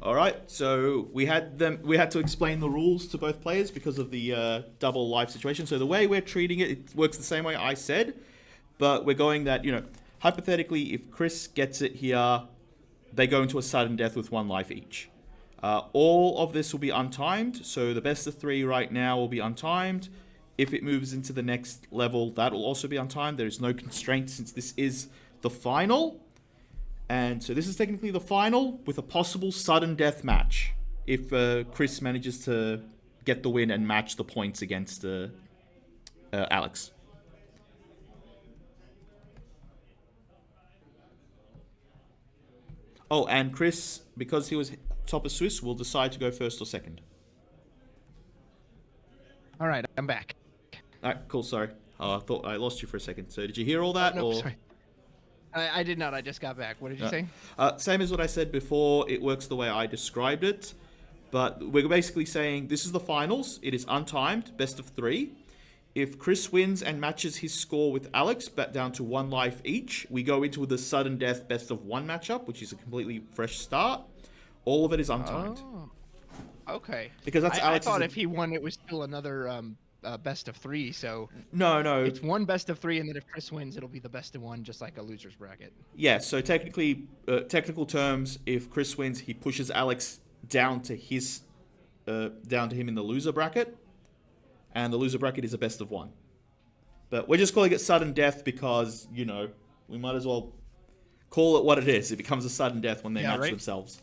All right, so we had to explain the rules to both players because of the double life situation. So the way we're treating it, it works the same way I said, but we're going that, hypothetically, if Chris gets it here, they go into a sudden death with 1 life each. All of this will be untimed, so the best of 3 right now will be untimed. If it moves into the next level, that will also be untimed. There is no constraint since this is the final. And so this is technically the final with a possible sudden death match if Chris manages to get the win and match the points against Alex. Oh, and Chris, because he was top of Swiss, will decide to go first or second. All right, I'm back. All right, cool, sorry. I thought I lost you for a second. So did you hear all that? No, sorry. I did not. I just got back. What did you say? Same as what I said before. It works the way I described it. But we're basically saying this is the finals. It is untimed, best of 3. If Chris wins and matches his score with Alex, bet down to 1 life each, we go into the sudden death best of 1 matchup, which is a completely fresh start. All of it is untimed. Oh, okay. Because that's Alex's... I thought if he won, it was still another best of 3. So no, it's 1 best of 3, and then if Chris wins, it'll be the best of 1, just like a loser's bracket. Yeah. So technically, technical terms, if Chris wins, he pushes Alex down to him in the loser bracket. And the loser bracket is a best of 1. But we're just calling it sudden death because, we might as well call it what it is. It becomes a sudden death when they match themselves.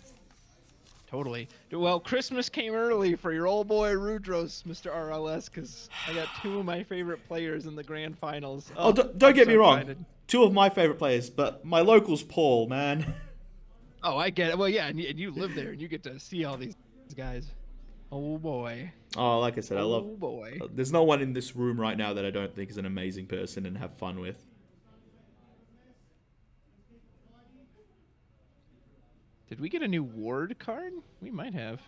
Totally. Well, Christmas came early for your old boy Rudrose, Mr. RLS, because I got 2 of my favorite players in the grand finals. Oh, don't get me wrong. 2 of my favorite players, but my local's Paul, man. Oh, I get it. Well, yeah, and you live there, and you get to see all these guys. Oh, boy. Oh, like I said, I love... Oh, boy. There's no one in this room right now that I don't think is an amazing person and have fun with. Did we get a new Ward card? We might have.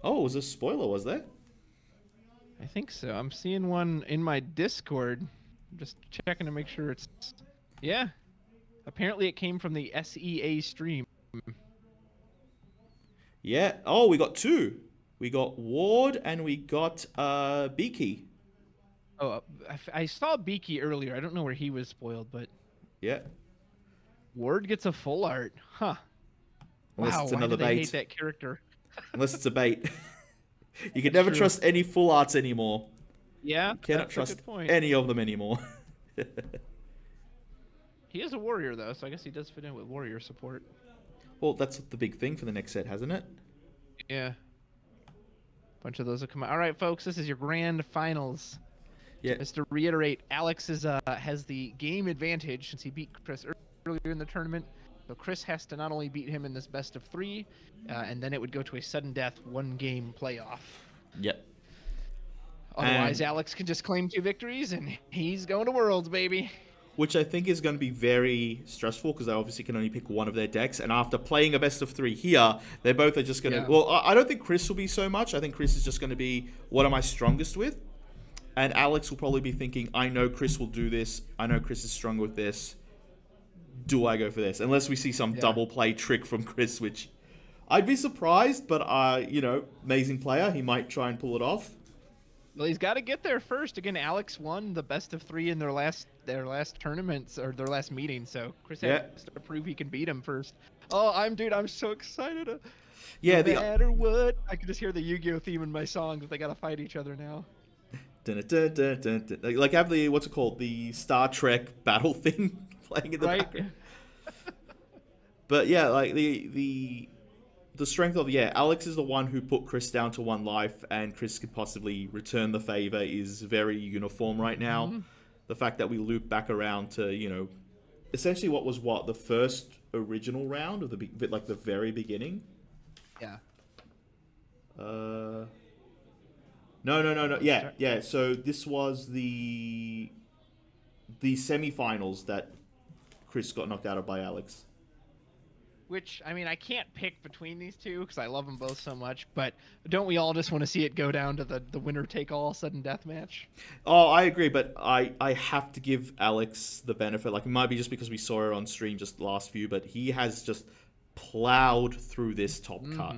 Oh, was a spoiler, was there? I think so. I'm seeing one in my Discord. I'm just checking to make sure it's... Yeah. Apparently it came from the SEA stream. Yeah. Oh, we got 2. We got Ward and we got Beaky. Oh, I saw Beaky earlier. I don't know where he was spoiled, but... Yeah. Ward gets a full art. Huh. Unless wow, it's another why do they bait. hate that character? Unless it's a bait. You can never trust any full arts anymore. Yeah, you cannot trust any of them anymore. He is a warrior, though, so I guess he does fit in with warrior support. Well, that's the big thing for the next set, hasn't it? Yeah. Bunch of those will come out. All right, folks, this is your grand finals. Yeah. Just to reiterate, Alex has the game advantage since he beat Chris earlier in the tournament. So Chris has to not only beat him in this best of 3, and then it would go to a sudden death 1-game playoff. Yep. Otherwise, Alex can just claim 2 victories, and he's going to Worlds, baby. Which I think is going to be very stressful because they obviously can only pick one of their decks. And after playing a best of 3 here, they both are just going to... Yeah. Well, I don't think Chris will be so much. I think Chris is just going to be, what am I strongest with? And Alex will probably be thinking, I know Chris will do this. I know Chris is strong with this. Do I go for this? Unless we see some double play trick from Chris, which I'd be surprised, but amazing player. He might try and pull it off. Well, he's got to get there first. Again, Alex won the best of 3 in their last tournaments or their last meeting, so Chris has to prove he can beat him first. Oh, I'm so excited. No matter what, I can just hear the Yu-Gi-Oh theme in my song that they got to fight each other now. Dun, dun, dun, dun, dun. Like have the what's it called, the Star Trek battle thing playing in the background. But yeah, like the strength of Alex is the one who put Chris down to 1 life, and Chris could possibly return the favor is very uniform right now. Mm-hmm. The fact that we loop back around to essentially what was the first original round of the very beginning. Yeah. No. Yeah. So this was the semifinals that Chris got knocked out of by Alex. Which, I mean, I can't pick between these 2 because I love them both so much, but don't we all just want to see it go down to the winner-take-all sudden death match? Oh, I agree, but I have to give Alex the benefit. Like, it might be just because we saw it on stream just the last few, but he has just plowed through this top cut.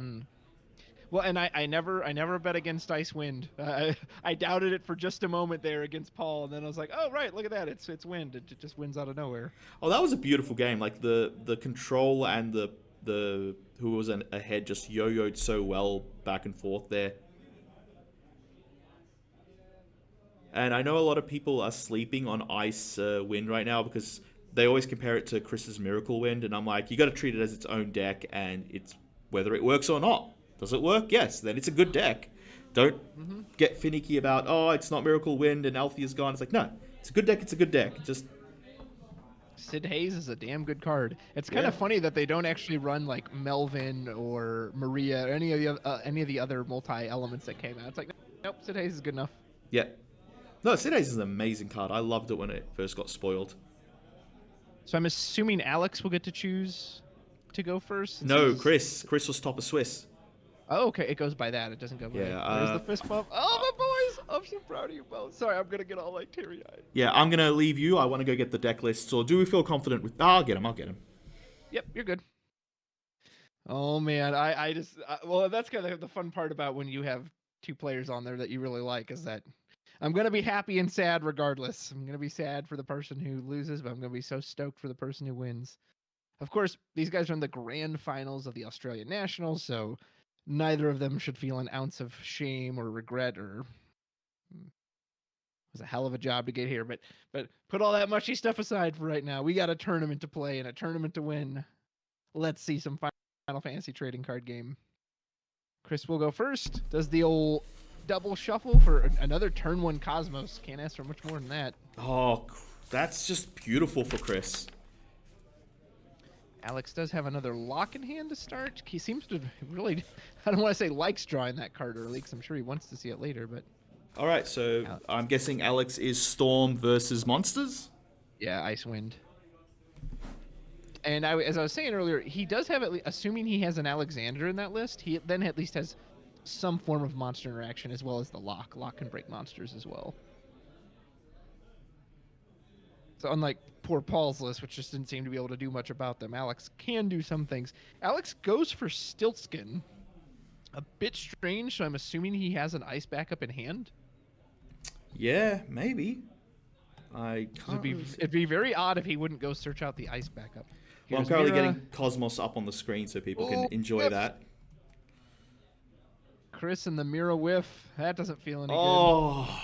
Well, and I never bet against Icewind. I doubted it for just a moment there against Paul, and then I was like, oh right, look at that, it's Wind. It just wins out of nowhere. Oh, that was a beautiful game. Like the control and the who was ahead just yo-yoed so well back and forth there. And I know a lot of people are sleeping on Ice Wind right now because they always compare it to Chris's Miracle Wind, and I'm like, you got to treat it as its own deck, and it's whether it works or not. Does it work? Yes. Then it's a good deck. Don't get finicky about it's not Miracle Wind and Althea's gone. It's like no, it's a good deck. It's a good deck. Just Sid Hayes is a damn good card. It's kind of funny that they don't actually run like Melvin or Maria or any of the other multi elements that came out. It's like nope, Sid Hayes is good enough. yeah. No, Sid Hayes is an amazing card. I loved it when it first got spoiled. So I'm assuming Alex will get to choose to go first. No, Chris. Chris was top of Swiss. Oh, okay. It goes by that. It doesn't go by. Yeah. Where's the fist bump? Oh, my boys! I'm so proud of you both. Sorry, I'm gonna get all like teary-eyed. Yeah, I'm gonna leave you. I want to go get the deck lists. Or do we feel confident with? I'll get him. I'll get him. Yep, you're good. Oh man, I just well, that's kind of the fun part about when you have two players on there that you really like is that I'm gonna be happy and sad regardless. I'm gonna be sad for the person who loses, but I'm gonna be so stoked for the person who wins. Of course, these guys are in the grand finals of the Australian Nationals, so neither of them should feel an ounce of shame or regret or it was a hell of a job to get here. But put all that mushy stuff aside for right now. We got a tournament to play and a tournament to win. Let's see some Final Fantasy trading card game. Chris will go first. Does the old double shuffle for another turn one Cosmos. Can't ask for much more than that. Oh, that's just beautiful for Chris. Alex does have another lock in hand to start. He seems to really, I don't want to say likes drawing that card early because I'm sure he wants to see it later, but. All right, so I'm guessing Alex is Storm versus Monsters? Yeah, Icewind. And as I was saying earlier, he does have, assuming he has an Alexander in that list, he then at least has some form of monster interaction as well as the lock. Lock can break monsters as well. So unlike poor Paul's list, which just didn't seem to be able to do much about them, Alex can do some things. Alex goes for Stiltskin. A bit strange, so I'm assuming he has an ice backup in hand. Yeah, maybe. I can't. It'd be very odd if he wouldn't go search out the ice backup. Well, I'm currently getting Cosmos up on the screen so people can enjoy that. Chris and the Mira whiff. That doesn't feel any good. Oh.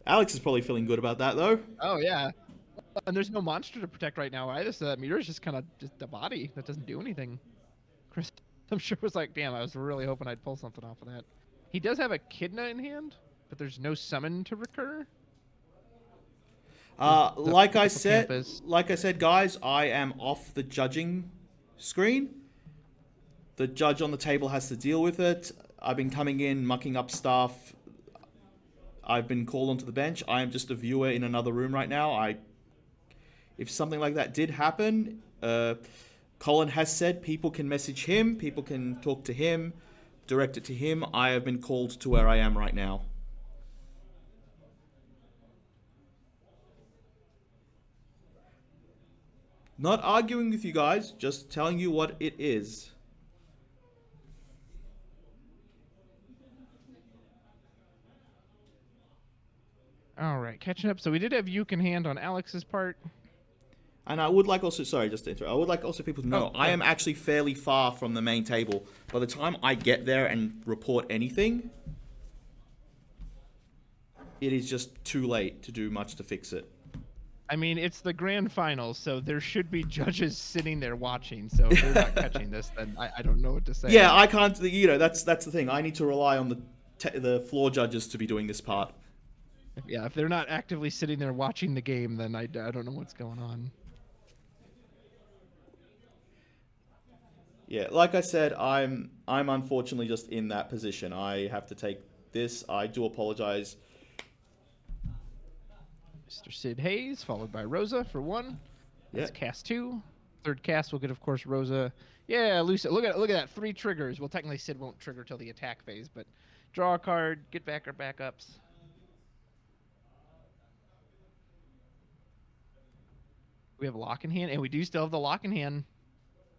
Alex is probably feeling good about that, though. Oh, yeah. And there's no monster to protect right now either, so that Mira is just kind of just a body that doesn't do anything. Chris, I'm sure, was like, damn, I was really hoping I'd pull something off of that. He does have a Kidna in hand, but there's no summon to recur. Like I said, guys, I am off the judging screen. The judge on the table has to deal with it. I've been coming in, mucking up stuff. I've been called onto the bench. I am just a viewer in another room right now. If something like that did happen, Colin has said people can message him, people can talk to him, direct it to him. I have been called to where I am right now. Not arguing with you guys, just telling you what it is. All right, catching up. So we did have Uke in hand on Alex's part. And I would like also, sorry, just to interrupt, I would like also people to know, I am actually fairly far from the main table. By the time I get there and report anything, it is just too late to do much to fix it. I mean, it's the grand finals, so there should be judges sitting there watching. So if they're not catching this, then I don't know what to say. Yeah, I can't, that's the thing. I need to rely on the floor judges to be doing this part. Yeah, if they're not actively sitting there watching the game, then I don't know what's going on. Yeah, like I said, I'm unfortunately just in that position. I have to take this. I do apologize. Mr. Sid Hayes, followed by Rosa for one. That's cast two. Third cast will get, of course, Rosa. Yeah, Lucy. Look at that. 3 triggers. Well, technically, Sid won't trigger till the attack phase, but draw a card, get back our backups. We have a lock in hand, and we do still have the lock in hand.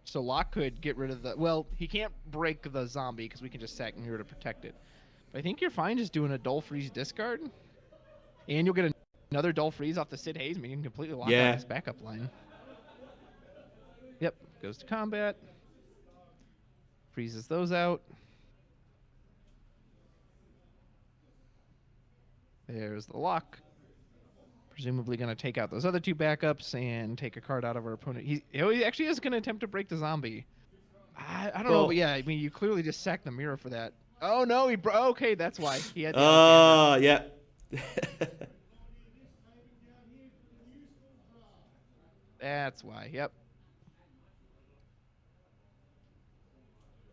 So Locke could get rid of the... Well, he can't break the zombie because we can just sack Mirror to protect it. But I think you're fine just doing a Dull Freeze discard. And you'll get another Dull Freeze off the Sid Haze, meaning you can completely lock out his backup line. Yep, goes to combat. Freezes those out. There's the Lock. Presumably going to take out those other two backups and take a card out of our opponent. He actually is going to attempt to break the zombie. I don't know, but yeah, I mean, you clearly just sacked the Mirror for that. Oh, no, okay, that's why. He had the yeah. That's why, yep.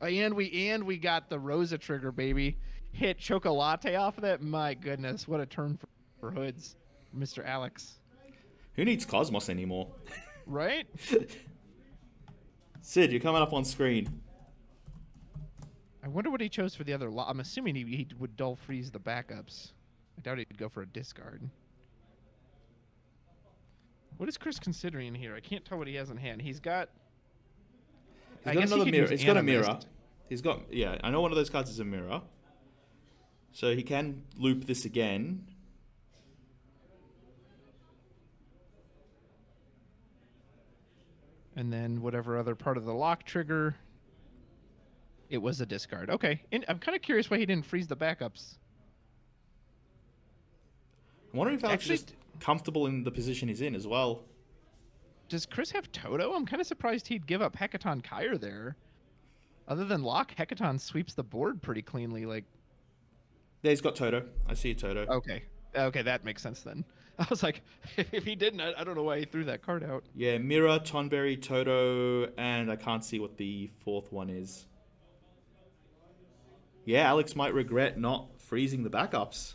And we got the Rosa trigger, baby. Hit Chocolate off of that. My goodness, what a turn for Hoods, Mr. Alex. Who needs Cosmos anymore? Right? Sid, you're coming up on screen. I wonder what he chose for the other I'm assuming he would Dull Freeze the backups. I doubt he'd go for a discard. What is Chris considering here? I can't tell what he has in hand. He's got... He's got another mirror. He's got a mirror. He's got... Yeah, I know one of those cards is a mirror. So he can loop this again. And then whatever other part of the Lock trigger... It was a discard. Okay. And I'm kind of curious why he didn't freeze the backups. I'm wondering if Alex is just comfortable in the position he's in as well. Does Chris have Toto? I'm kind of surprised he'd give up Hecaton Kyre there. Other than Lock, Hecaton sweeps the board pretty cleanly. Like, yeah, he's got Toto. I see Toto. Okay. Okay, that makes sense then. I was like, if he didn't, I don't know why he threw that card out. Yeah, Mirror, Tonberry, Toto, and I can't see what the fourth one is. Yeah, Alex might regret not freezing the backups.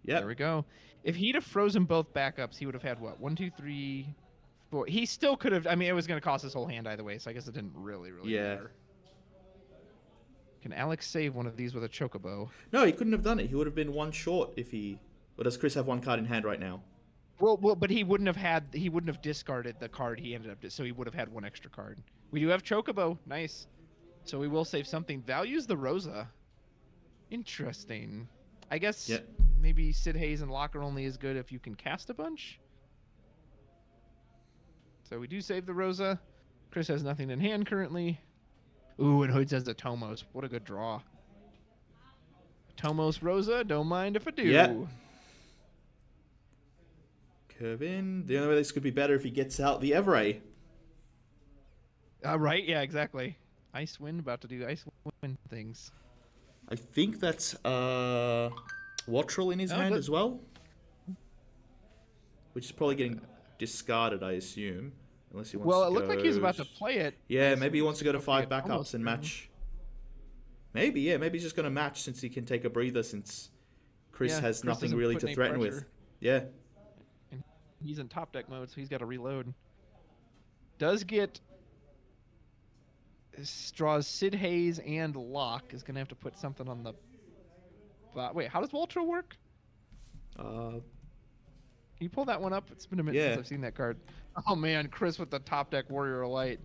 Yep. There we go. If he'd have frozen both backups, he would have had what? 1, 2, 3, 4. He still could have. I mean, it was going to cost his whole hand either way, so I guess it didn't really matter. Can Alex save one of these with a Chocobo? No, he couldn't have done it. He would have been one short if he... Or does Chris have one card in hand right now? Well, but he wouldn't have discarded the card he ended up so he would have had one extra card. We do have Chocobo. Nice. So we will save something. Values the Rosa. Interesting. I guess maybe Sid Haze and Locker only is good if you can cast a bunch. So we do save the Rosa. Chris has nothing in hand currently. Ooh, and Hoods has the Tomos. What a good draw. Tomos Rosa, don't mind if I do. Yep. Curve in. The only way this could be better if he gets out the Everay. Right, yeah, exactly. Ice Wind, about to do Ice Wind things. I think that's Wattrel in his hand as well. Which is probably getting discarded, I assume. Unless he wants to it looked like he was about to play it. Yeah, maybe he wants to go to 5 backups and match. Maybe, yeah, maybe he's just going to match since he can take a breather since Chris has nothing really to threaten with. Yeah. And he's in top deck mode, so he's got to reload. Does get... Draws Sid Haze and Lock. Is going to have to put something on the... Wait, how does Walter work? Can you pull that one up? It's been a minute since I've seen that card. Oh man, Chris with the top deck Warrior of Light.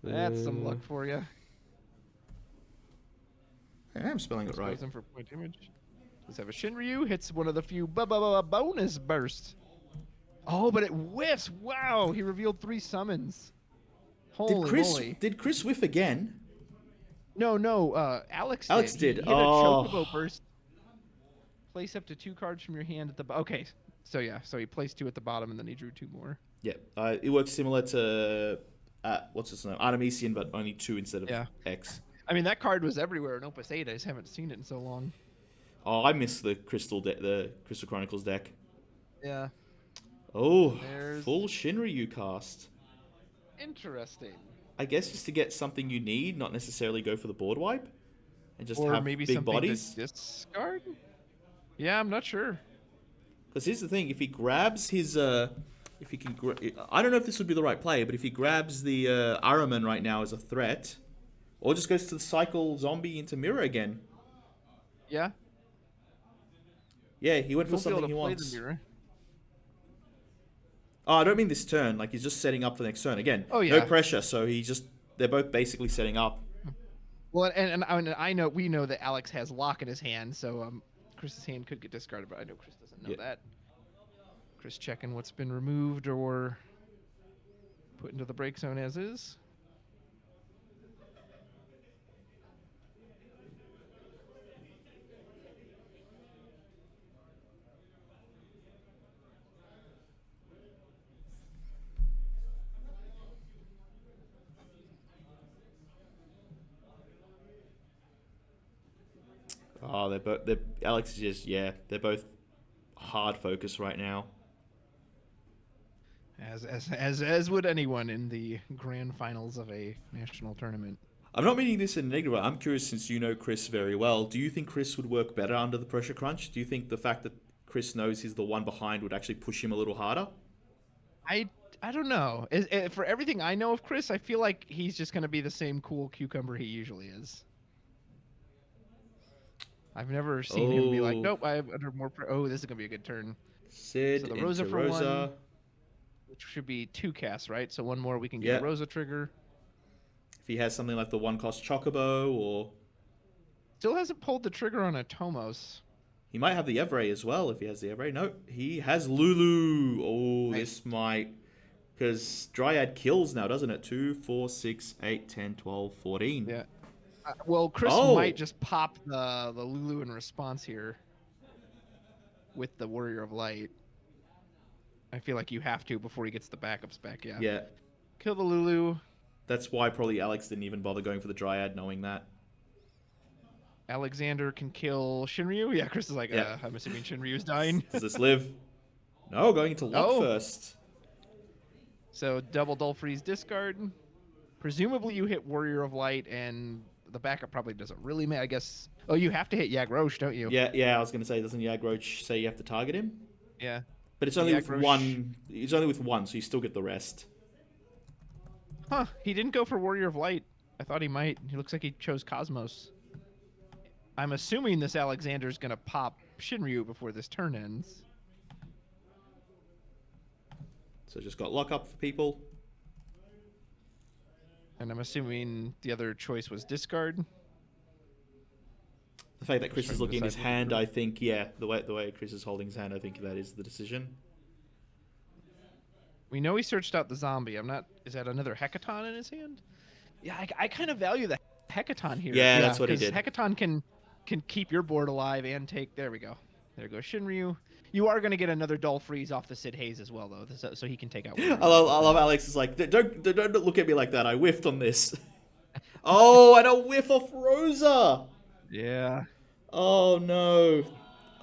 That's some luck for you. I'm spelling it right. For point image. Let's have a Shinryu. Hits one of the few bonus bursts. Oh, but it whiffs. Wow, he revealed 3 summons. Holy moly. Did Chris whiff again? No. Alex did. He hit a Chocobo burst. Place up to 2 cards from your hand at the bottom. Okay, so yeah, so he placed 2 at the bottom and then he drew 2 more. Yeah, it works similar to what's his name, Artemisian, but only 2 instead of X. I mean, that card was everywhere in Opus 8. I just haven't seen it in so long. Oh, I miss the Crystal Chronicles deck. Yeah. Oh, full Shinryu cast. Interesting. I guess just to get something you need, not necessarily go for the board wipe, and just have maybe big bodies. To discard. Yeah, I'm not sure. Because here's the thing: if he grabs his, if he can, I don't know if this would be the right play, but if he grabs the Araman right now as a threat, or just goes to the cycle zombie into mirror again. Yeah. Yeah, he went You for won't be able something to he play the wants. mirror. Oh, I don't mean this turn. Like, he's just setting up for the next turn. Again, Oh no yeah. pressure, so they're both basically setting up. Well, and I know we know that Alex has lock in his hand, so Chris's hand could get discarded, but I know Chris doesn't know Yeah. that. Chris checking what's been removed or put into the break zone as is. Oh, Alex is just, yeah, they're both hard focus right now. As would anyone in the grand finals of a national tournament. I'm not meaning this in a negative way. I'm curious, since you know Chris very well, do you think Chris would work better under the pressure crunch? Do you think the fact that Chris knows he's the one behind would actually push him a little harder? I don't know. For everything I know of Chris, I feel like he's just going to be the same cool cucumber he usually is. I've never seen him be like, Oh, nope, I have under more. Oh, this is going to be a good turn. Sid So the into Rosa for Rosa. one, which should be 2 casts, right? So one more, we can get Yeah. a Rosa trigger. If he has something like the 1-cost Chocobo, or Still hasn't pulled the trigger on a Tomos. he might have the Evray as well if he has the Evray. No, he has Lulu. Oh, Nice. this might... Because Dryad kills now, doesn't it? 2, 4, 6, 8, 10, 12, 14. Yeah. Well, Chris Oh. might just pop the Lulu in response here with the Warrior of Light. I feel like you have to before he gets the backups back, yeah. Yeah. Kill the Lulu. That's why probably Alex didn't even bother going for the Dryad, knowing that. Alexander can kill Shinryu. Yeah, Chris is like, Yeah. I'm assuming Shinryu's dying. Does this live? No, going into lock Oh. first. So double Dull Freeze discard. Presumably you hit Warrior of Light, and the backup probably doesn't really matter. I guess. Oh, you have to hit Yagrosh, don't you? Yeah, I was going to say, doesn't Yagroach say you have to target him? Yeah. But it's only with Yagrosh- one. It's only with one, so you still get the rest. Huh. He didn't go for Warrior of Light. I thought he might. He looks like he chose Cosmos. I'm assuming this Alexander's going to pop Shinryu before this turn ends. So just got lock up for people. And I'm assuming the other choice was discard. The fact that Chris Trying is to looking at his decide what to hand, do. I think, yeah, the way Chris is holding his hand, I think that is the decision. We know he searched out the zombie. I'm not. Is that another Hecaton in his hand? Yeah, I kind of value the Hecaton here. Yeah, that's what he 'cause did. Hecaton can keep your board alive and take. There we go. There goes Shinryu. You are going to get another Dull Freeze off the Sid Hayes as well, though, so he can take out. I love Alex is like, don't look at me like that. I whiffed on this. Oh, I don't whiff off Rosa. Yeah. Oh no.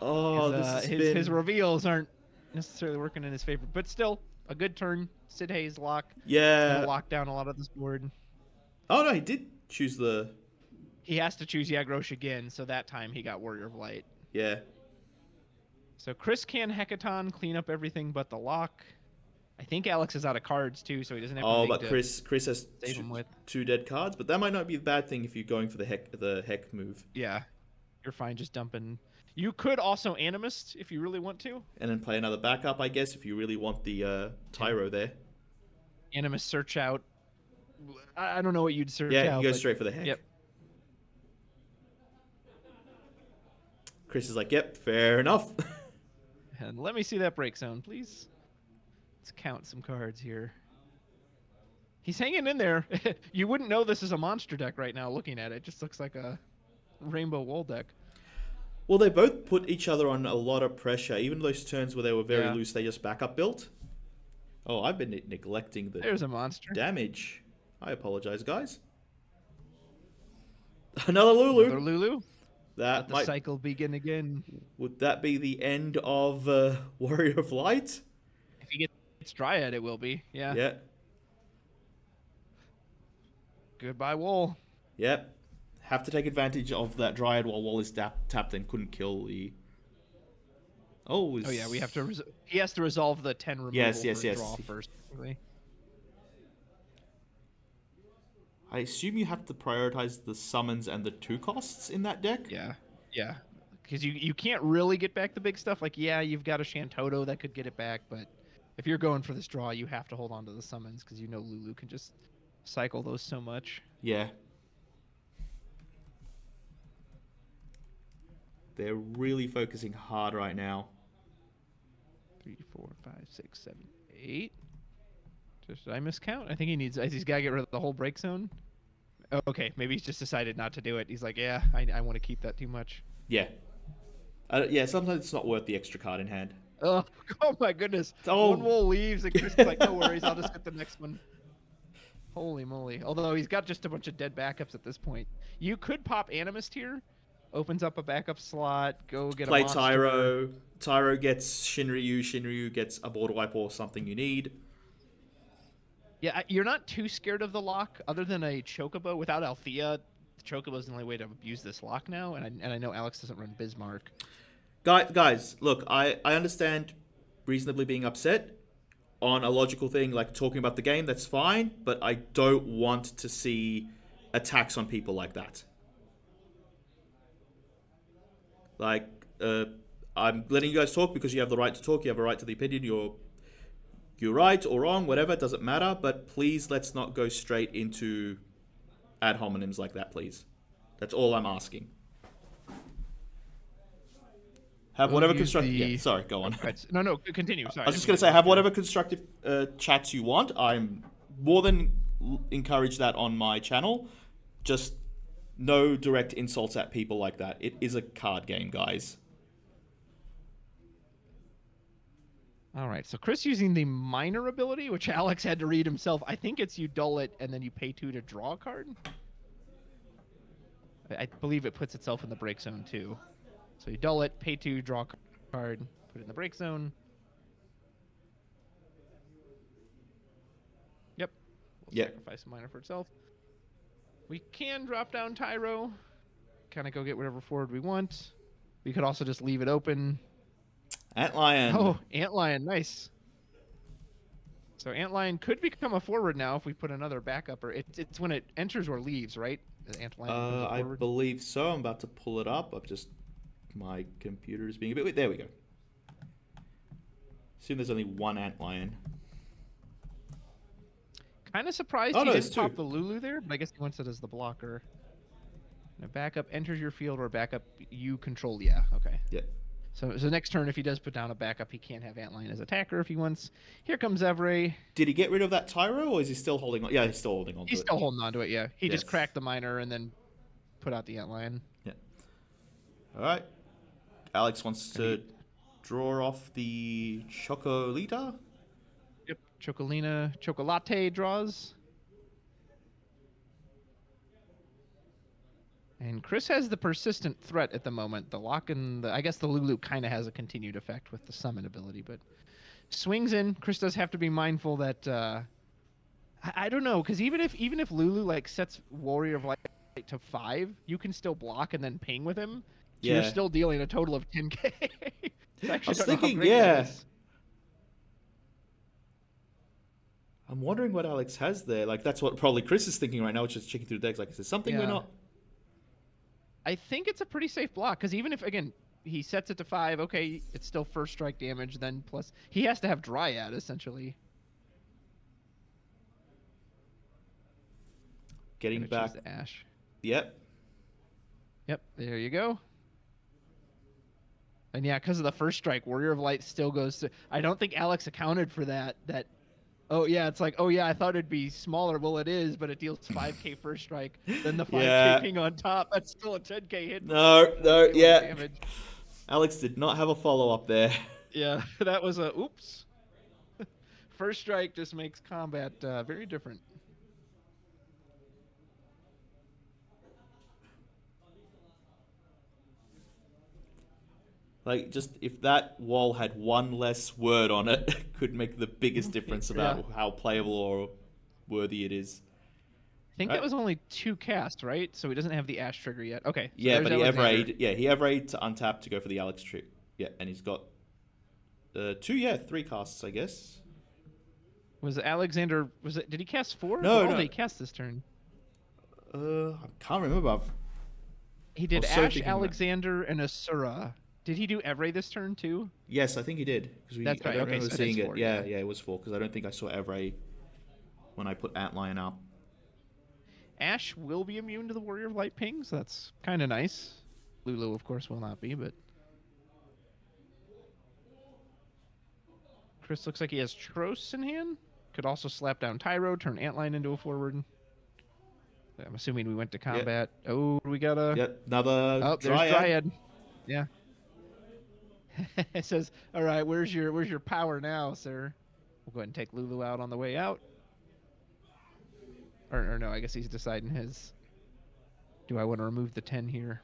Oh, His reveals aren't necessarily working in his favor, but still a good turn. Sid Hayes lock. Yeah. Gonna lock down a lot of this board. Oh no, he did choose the. He has to choose Yagrosh again, so that time he got Warrior of Light. Yeah. So Chris can Hecaton clean up everything but the lock. I think Alex is out of cards too, so he doesn't have. Oh, but Chris has save him with. 2 dead cards, but that might not be a bad thing if you're going for the heck move. Yeah, you're fine just dumping. You could also Animist if you really want to. And then play another backup, I guess, if you really want the Tyro there. Animist search out. I don't know what you'd search out. Yeah, you go but- straight for the heck. Yep. Chris is like, yep, fair enough. And let me see that break zone, please. Let's count some cards here. He's hanging in there. You wouldn't know this is a monster deck right now looking at it. It just looks like a Rainbow Wall deck. Well, they both put each other on a lot of pressure. Even those turns where they were very Yeah. loose, they just backup built. Oh, I've been neglecting the There's a monster. damage. I apologize, guys. Another Lulu. Another Lulu. That Let the might cycle begin again. would that be the end of Warrior of Light? If he gets Dryad, it will be. Yeah. Yeah. Goodbye, Wool. Yep. Have to take advantage of that Dryad while Wall is tapped and couldn't kill the. Oh. Oh yeah, we have to. He has to resolve the 10 removal Yes, for yes. draw first. Really. I assume you have to prioritize the summons and the 2 costs in that deck. Yeah. Yeah. because you can't really get back the big stuff. Like, yeah, you've got a Shantoto that could get it back, but if you're going for this draw, you have to hold on to the summons because you know Lulu can just cycle those so much. Yeah. They're really focusing hard right now. 3, 4, 5, 6, 7, 8. Did I miscount? I think he's got to get rid of the whole break zone. Oh, okay, maybe he's just decided not to do it. He's like, yeah, I want to keep that too much. Yeah. Yeah, sometimes it's not worth the extra card in hand. Oh my goodness. Oh. One wall leaves, and Chris is like, no worries, I'll just get the next one. Holy moly. Although he's got just a bunch of dead backups at this point. You could pop Animist here. Opens up a backup slot. Go get Play a monster. Tyro. Tyro gets Shinryu. Shinryu gets a board wipe or something you need. Yeah, you're not too scared of the lock, other than a Chocobo. Without Althea, the Chocobo is the only way to abuse this lock now, and I know Alex doesn't run Bismarck. Guys, look, I understand reasonably being upset on a logical thing like talking about the game. That's fine, but I don't want to see attacks on people like that. Like, I'm letting you guys talk because you have the right to talk. You have a right to the opinion. You're right or wrong, whatever, it doesn't matter. But please, let's not go straight into ad hominems like that, please. That's all I'm asking. Have whatever constructive... Yeah, sorry, go on. No, continue. Sorry. I was just going to say, have whatever constructive chats you want. I'm more than encourage that on my channel. Just no direct insults at people like that. It is a card game, guys. All right, so Chris using the minor ability, which Alex had to read himself. I think it's you dull it, and then you pay 2 to draw a card. I believe it puts itself in the break zone, too. So you dull it, pay 2, draw a card, put it in the break zone. Yep. We'll sacrifice a minor for itself. We can drop down Tyro. Kind of go get whatever forward we want. We could also just leave it open. Antlion. Oh, Antlion, nice. So Antlion could become a forward now if we put another backup. Or it's when it enters or leaves, right? Antlion I believe so. I'm about to pull it up. My computer is being a bit weird. There we go. Assume there's only one Antlion. Kind of surprised he didn't pop the Lulu there, but I guess he wants it as the blocker. And a backup enters your field or backup you control. Yeah, okay. Yeah. So next turn, if he does put down a backup, he can't have Antlion as attacker if he wants. Here comes Evray. Did he get rid of that Tyro, or is he still holding on? Yeah, he's still holding on to it. He's still holding on to it, yeah. He just cracked the minor and then put out the Antlion. Yeah. All right. Alex wants to draw off the Chocolita. Yep, Chocolate draws. And Chris has the persistent threat at the moment. The lock and I guess the Lulu kind of has a continued effect with the summon ability, but swings in. Chris does have to be mindful that I don't know, because even if Lulu like sets Warrior of Light to 5, you can still block and then ping with him. So you're still dealing a total of 10k. I was thinking, yeah. I'm wondering what Alex has there. Like, that's what probably Chris is thinking right now, which is checking through the decks. Like, is there something we're not... I think it's a pretty safe block, because even if, again, he sets it to 5, okay, it's still first strike damage, then plus... He has to have Dryad, essentially. Getting back... Ash. Yep. Yep, there you go. And yeah, because of the first strike, Warrior of Light still goes to... I don't think Alex accounted for that. Oh, yeah, it's like, oh, yeah, I thought it'd be smaller. Well, it is, but it deals 5k first strike. Then the 5k ping on top. That's still a 10k hit. No, yeah. Damage. Alex did not have a follow-up there. Yeah, that was a oops. First strike just makes combat very different. Like, just if that wall had one less word on it, could make the biggest difference about how playable or worthy it is. I think that was only 2 casts, right? So he doesn't have the Ash trigger yet. Okay. So yeah, but he Everade to untap to go for the Alex trick. Yeah, and he's got 3 casts, I guess. Was Alexander? Did he cast 4? No, did he cast this turn? I can't remember. He did was so Ash, thinking that. Alexander, and Asura. Did he do Evray this turn too? Yes, I think he did. Because That's I right. don't Okay, remember so it seeing is it. 4, Yeah, yeah. yeah, it was 4. Because I don't think I saw Evray when I put Antlion up. Ash will be immune to the Warrior of Light ping, so that's kind of nice. Lulu, of course, will not be, but Chris looks like he has Tros in hand. Could also slap down Tyro, turn Antlion into a forward. I'm assuming we went to combat. Yep. Oh, we got a... Yep, another Oh, there's Dryad. Dryad. Yeah. It says, all right, where's your power now, sir? We'll go ahead and take Lulu out on the way out. Or no, I guess he's deciding his... Do I want to remove the 10 here?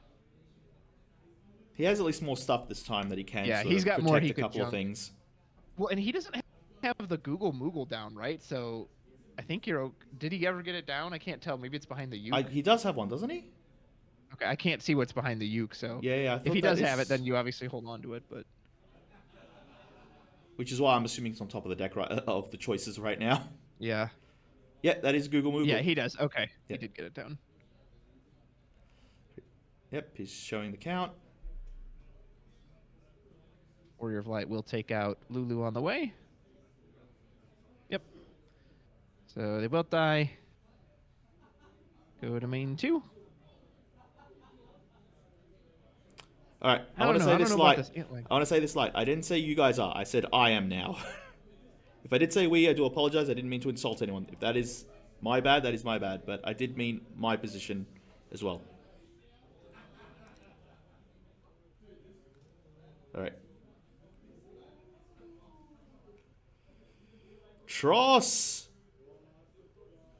He has at least more stuff this time that he can. Yeah, sort he's of got protect more he a could couple junk. of things. Well, and he doesn't have the Google Moogle down, right? So I think you're... Did he ever get it down? I can't tell. Maybe it's behind the uke. He does have one, doesn't he? Okay, I can't see what's behind the uke, so... Yeah, I if thought he that does have it, then you obviously hold on to it, but... Which is why I'm assuming it's on top of the deck of the choices right now. Yeah. Yeah, that is Google Moogle. Yeah, he does. Okay. Yep. He did get it down. Yep, he's showing the count. Warrior of Light will take out Lulu on the way. Yep. So they both die. Go to main 2. All right, I want to say this light. I didn't say you guys are. I said I am now. If I did say we, I do apologize. I didn't mean to insult anyone. If that is my bad, that is my bad. But I did mean my position as well. All right. Tross.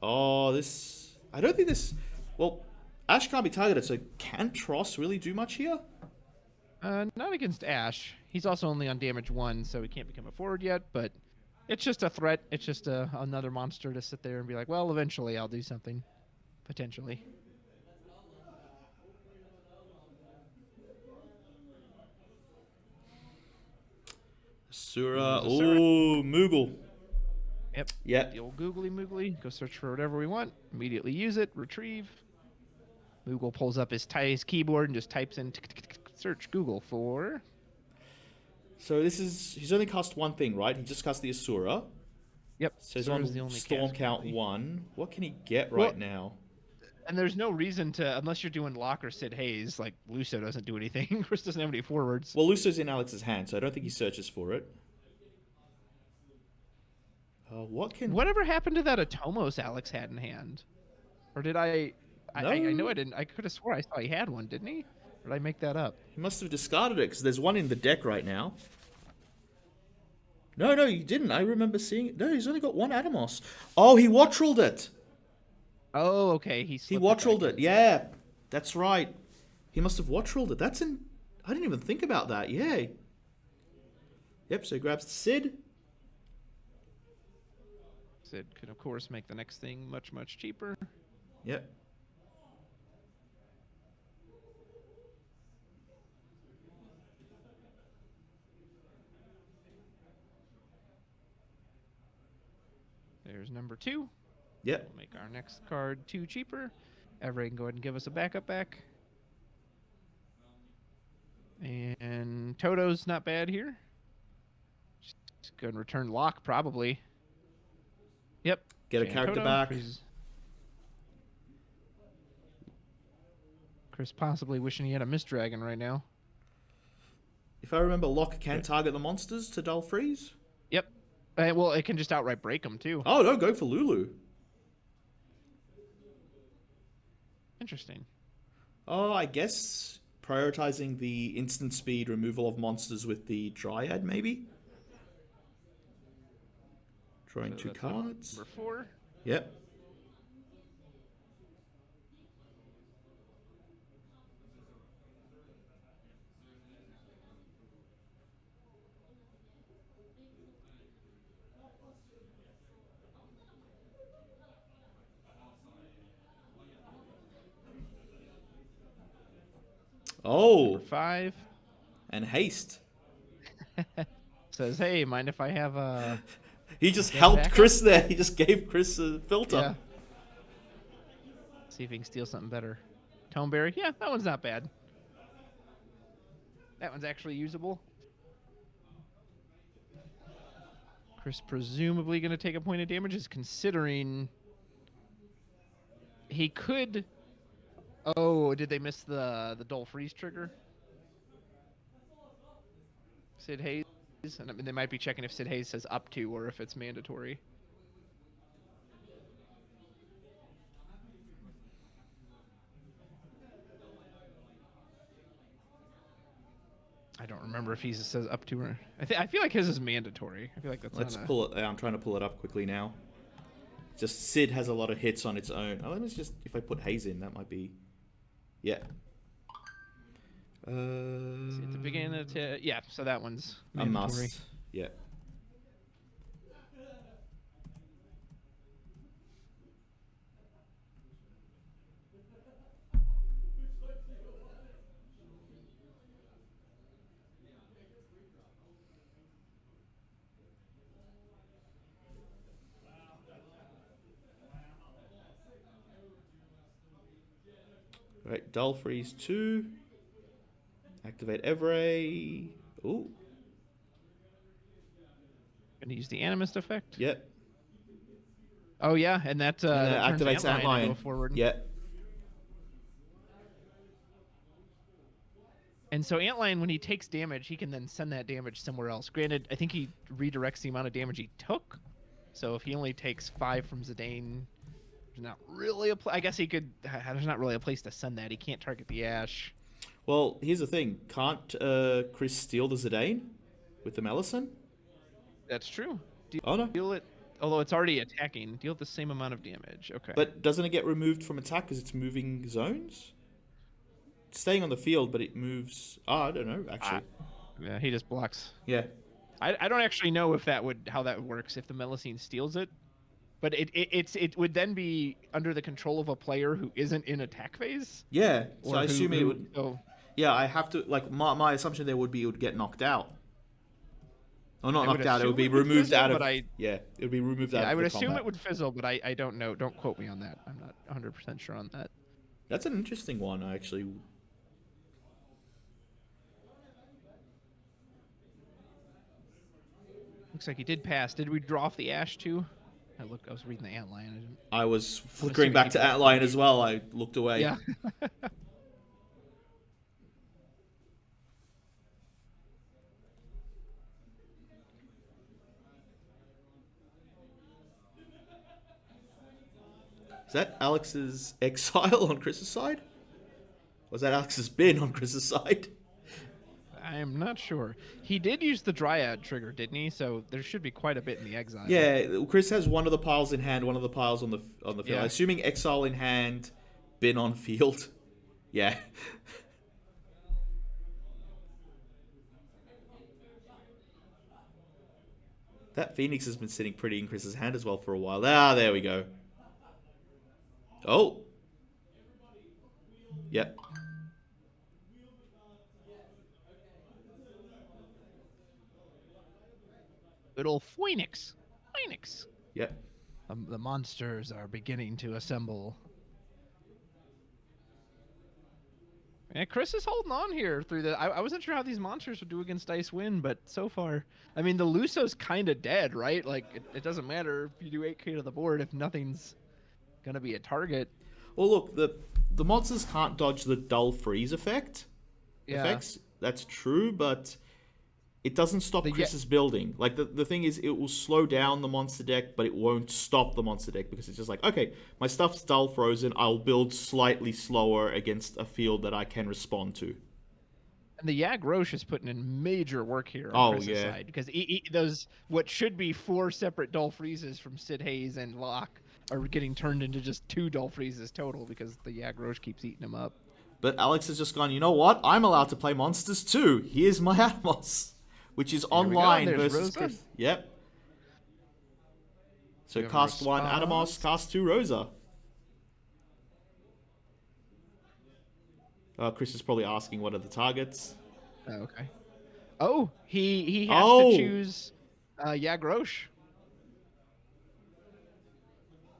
Oh, this... I don't think this... Well, Ash can't be targeted, so can Tross really do much here? Not against Ash. He's also only on damage 1, so he can't become a forward yet, but it's just a threat. It's just another monster to sit there and be like, well, eventually I'll do something. Potentially. Asura. Ooh, Moogle. Yep. The old googly moogly. Go search for whatever we want. Immediately use it. Retrieve. Moogle pulls up his keyboard and just types in search Google for... So this is... He's only cast one thing, right? He just cast the Asura. Yep. So he's on the only Storm count 1. What can he get right now? And there's no reason to... Unless you're doing Lock or Sid Hayes, like Luso doesn't do anything. Chris doesn't have any forwards. Well, Luso's in Alex's hand, so I don't think he searches for it. Whatever happened to that Atomos Alex had in hand? Or did I... No. I know I didn't. I could have swore I saw he had one, didn't he? Or did I make that up? He must have discarded it, because there's one in the deck right now. No, he didn't. I remember seeing it. No, he's only got one Atomos. Oh, he watch-rolled it. Oh, okay. He watch-rolled it. Yeah, that's right. He must have watch-rolled it. That's in... I didn't even think about that. Yay. Yep, so he grabs the Sid. Sid could, of course, make the next thing much, much cheaper. Yep. There's number 2. Yep. We'll make our next card 2 cheaper. Everett can go ahead and give us a backup back. And Toto's not bad here. Just go and return Lock, probably. Yep. Get a character back. Chris possibly wishing he had a Mist Dragon right now. If I remember, Lock can target the monsters to dull freeze. Yep. Well, it can just outright break them, too. Oh, no, go for Lulu. Interesting. Oh, I guess prioritizing the instant speed removal of monsters with the Dryad, maybe? Drawing 2 cards. Number 4. Yep. Oh. Number 5. And haste. Says, hey, mind if I have a... He just helped Chris there. He just gave Chris a filter. Yeah. See if he can steal something better. Toneberry. Yeah, that one's not bad. That one's actually usable. Chris presumably going to take a point of damages, considering he could. Oh, did they miss the dull freeze trigger? Sid Hayes, and I mean, they might be checking if Sid Hayes says up to or if it's mandatory. I don't remember if he says up to or. I feel like his is mandatory. I feel like that's. Let's pull it. I'm trying to pull it up quickly now. Just Sid has a lot of hits on its own. Oh, let me just, if I put Hayes in, that might be, yeah. See, at the beginning of yeah, so that one's a mandatory. must. Yeah. Right, Dull Freeze 2. Activate Everay. Ooh. Gonna use the Animist effect. Yep. Oh yeah, and that, that activates Antlion. Go forward. Yep. And so Antlion, when he takes damage, he can then send that damage somewhere else. Granted, I think he redirects the amount of damage he took. So if he only takes 5 from Zidane, there's not really a I guess he could. There's not really a place to send that. He can't target the Ash. Well, here's the thing. Can't Chris steal the Zidane with the Melisson? That's true. No. Deal it. Although it's already attacking, deal the same amount of damage. Okay. But doesn't it get removed from attack because it's moving zones? It's staying on the field, but it moves. I don't know, actually. Yeah, he just blocks. Yeah. I don't actually know if how that works if the Melusine steals it, but it would then be under the control of a player who isn't in attack phase. Yeah. So I assume it would. Oh. Yeah, I have to my assumption there would be it would get knocked out. Or not knocked out. It would be removed out of. Yeah, it would be removed out. I would the assume combat. it would fizzle, but I don't know. Don't quote me on that. I'm not 100% sure on that. That's an interesting one, actually. Looks like he did pass. Did we draw off the Ash too? I was reading the Antlion. I was flickering back to Antlion as well. I looked away. Yeah. Is that Alex's exile on Chris's side? Was that Alex's bin on Chris's side? I'm not sure. He did use the Dryad trigger, didn't he? So there should be quite a bit in the exile. Yeah, Chris has one of the piles in hand, one of the piles on the field. Yeah. Assuming exile in hand, bin on field. Yeah. That Phoenix has been sitting pretty in Chris's hand as well for a while. Ah, there we go. Oh. Yep. Good old Phoenix. Phoenix. Yep. The monsters are beginning to assemble. And Chris is holding on here through the. I wasn't sure how these monsters would do against Icewind, but so far, I mean, the Luso's kind of dead, right? Like, it doesn't matter if you do 8k to the board if nothing's gonna be a target. Well, look, the monsters can't dodge the dull freeze effects. That's true, but it doesn't stop Chris's building. Like, the thing is, it will slow down the monster deck, but it won't stop the monster deck because it's just like, okay, my stuff's dull frozen. I'll build slightly slower against a field that I can respond to. And the Yag Roche is putting in major work here on Chris's side because those what should be 4 separate dull freezes from Sid Hayes and Locke are getting turned into just 2 dull freezes total because the Yag Roche keeps eating them up. But Alex has just gone, you know what? I'm allowed to play monsters too. Here's my Atmos. Which is online versus Chris. Yep. So cast 1 Atomos, cast 2 Rosa. Chris is probably asking what are the targets. Oh, okay. Oh, he has to choose Yag Roche.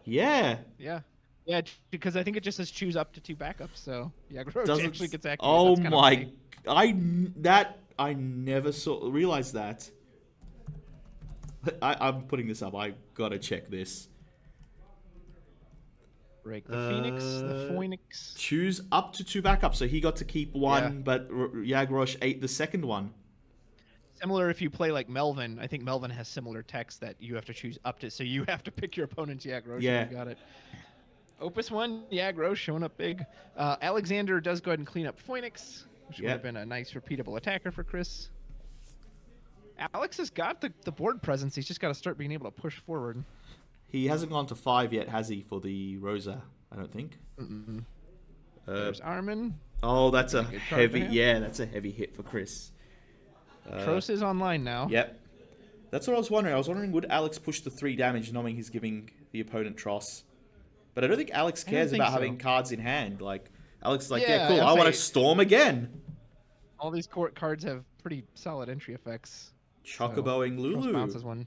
Yeah. Yeah. Yeah, because I think it just says choose up to 2 backups. So yeah, Grosh actually Doesn't. gets activated. Oh That's kind of my. funny. I never realized that. I'm putting this up. I gotta check this. Break the Phoenix, the Phoenix. Choose up to 2 backups. So he got to keep Yeah. one, but Yagrosh ate the second one. Similar if you play like Melvin. I think Melvin has similar text that you have to choose up to. So you have to pick your opponent's Yagrosh. Yeah. You got it. Opus 1, Yagrosh showing up big. Alexander does go ahead and clean up Phoenix, which would have Yep. been a nice repeatable attacker for Chris. Alex has got the board presence. He's just got to start being able to push forward. He hasn't gone to 5 yet, has he, for the Rosa? I don't think. There's Armin. Oh, that's a Good card heavy. for him. Yeah, that's a heavy hit for Chris. Tros is online now. Yep. That's what I was wondering. I was wondering, would Alex push the 3 damage knowing he's giving the opponent Tross? But I don't think Alex cares think about so. having cards in hand. Like, Alex is like, Yeah, yeah, cool, I'll I want to say- storm again. All these court cards have pretty solid entry effects. Chocoboing Tross Lulu. bounces one.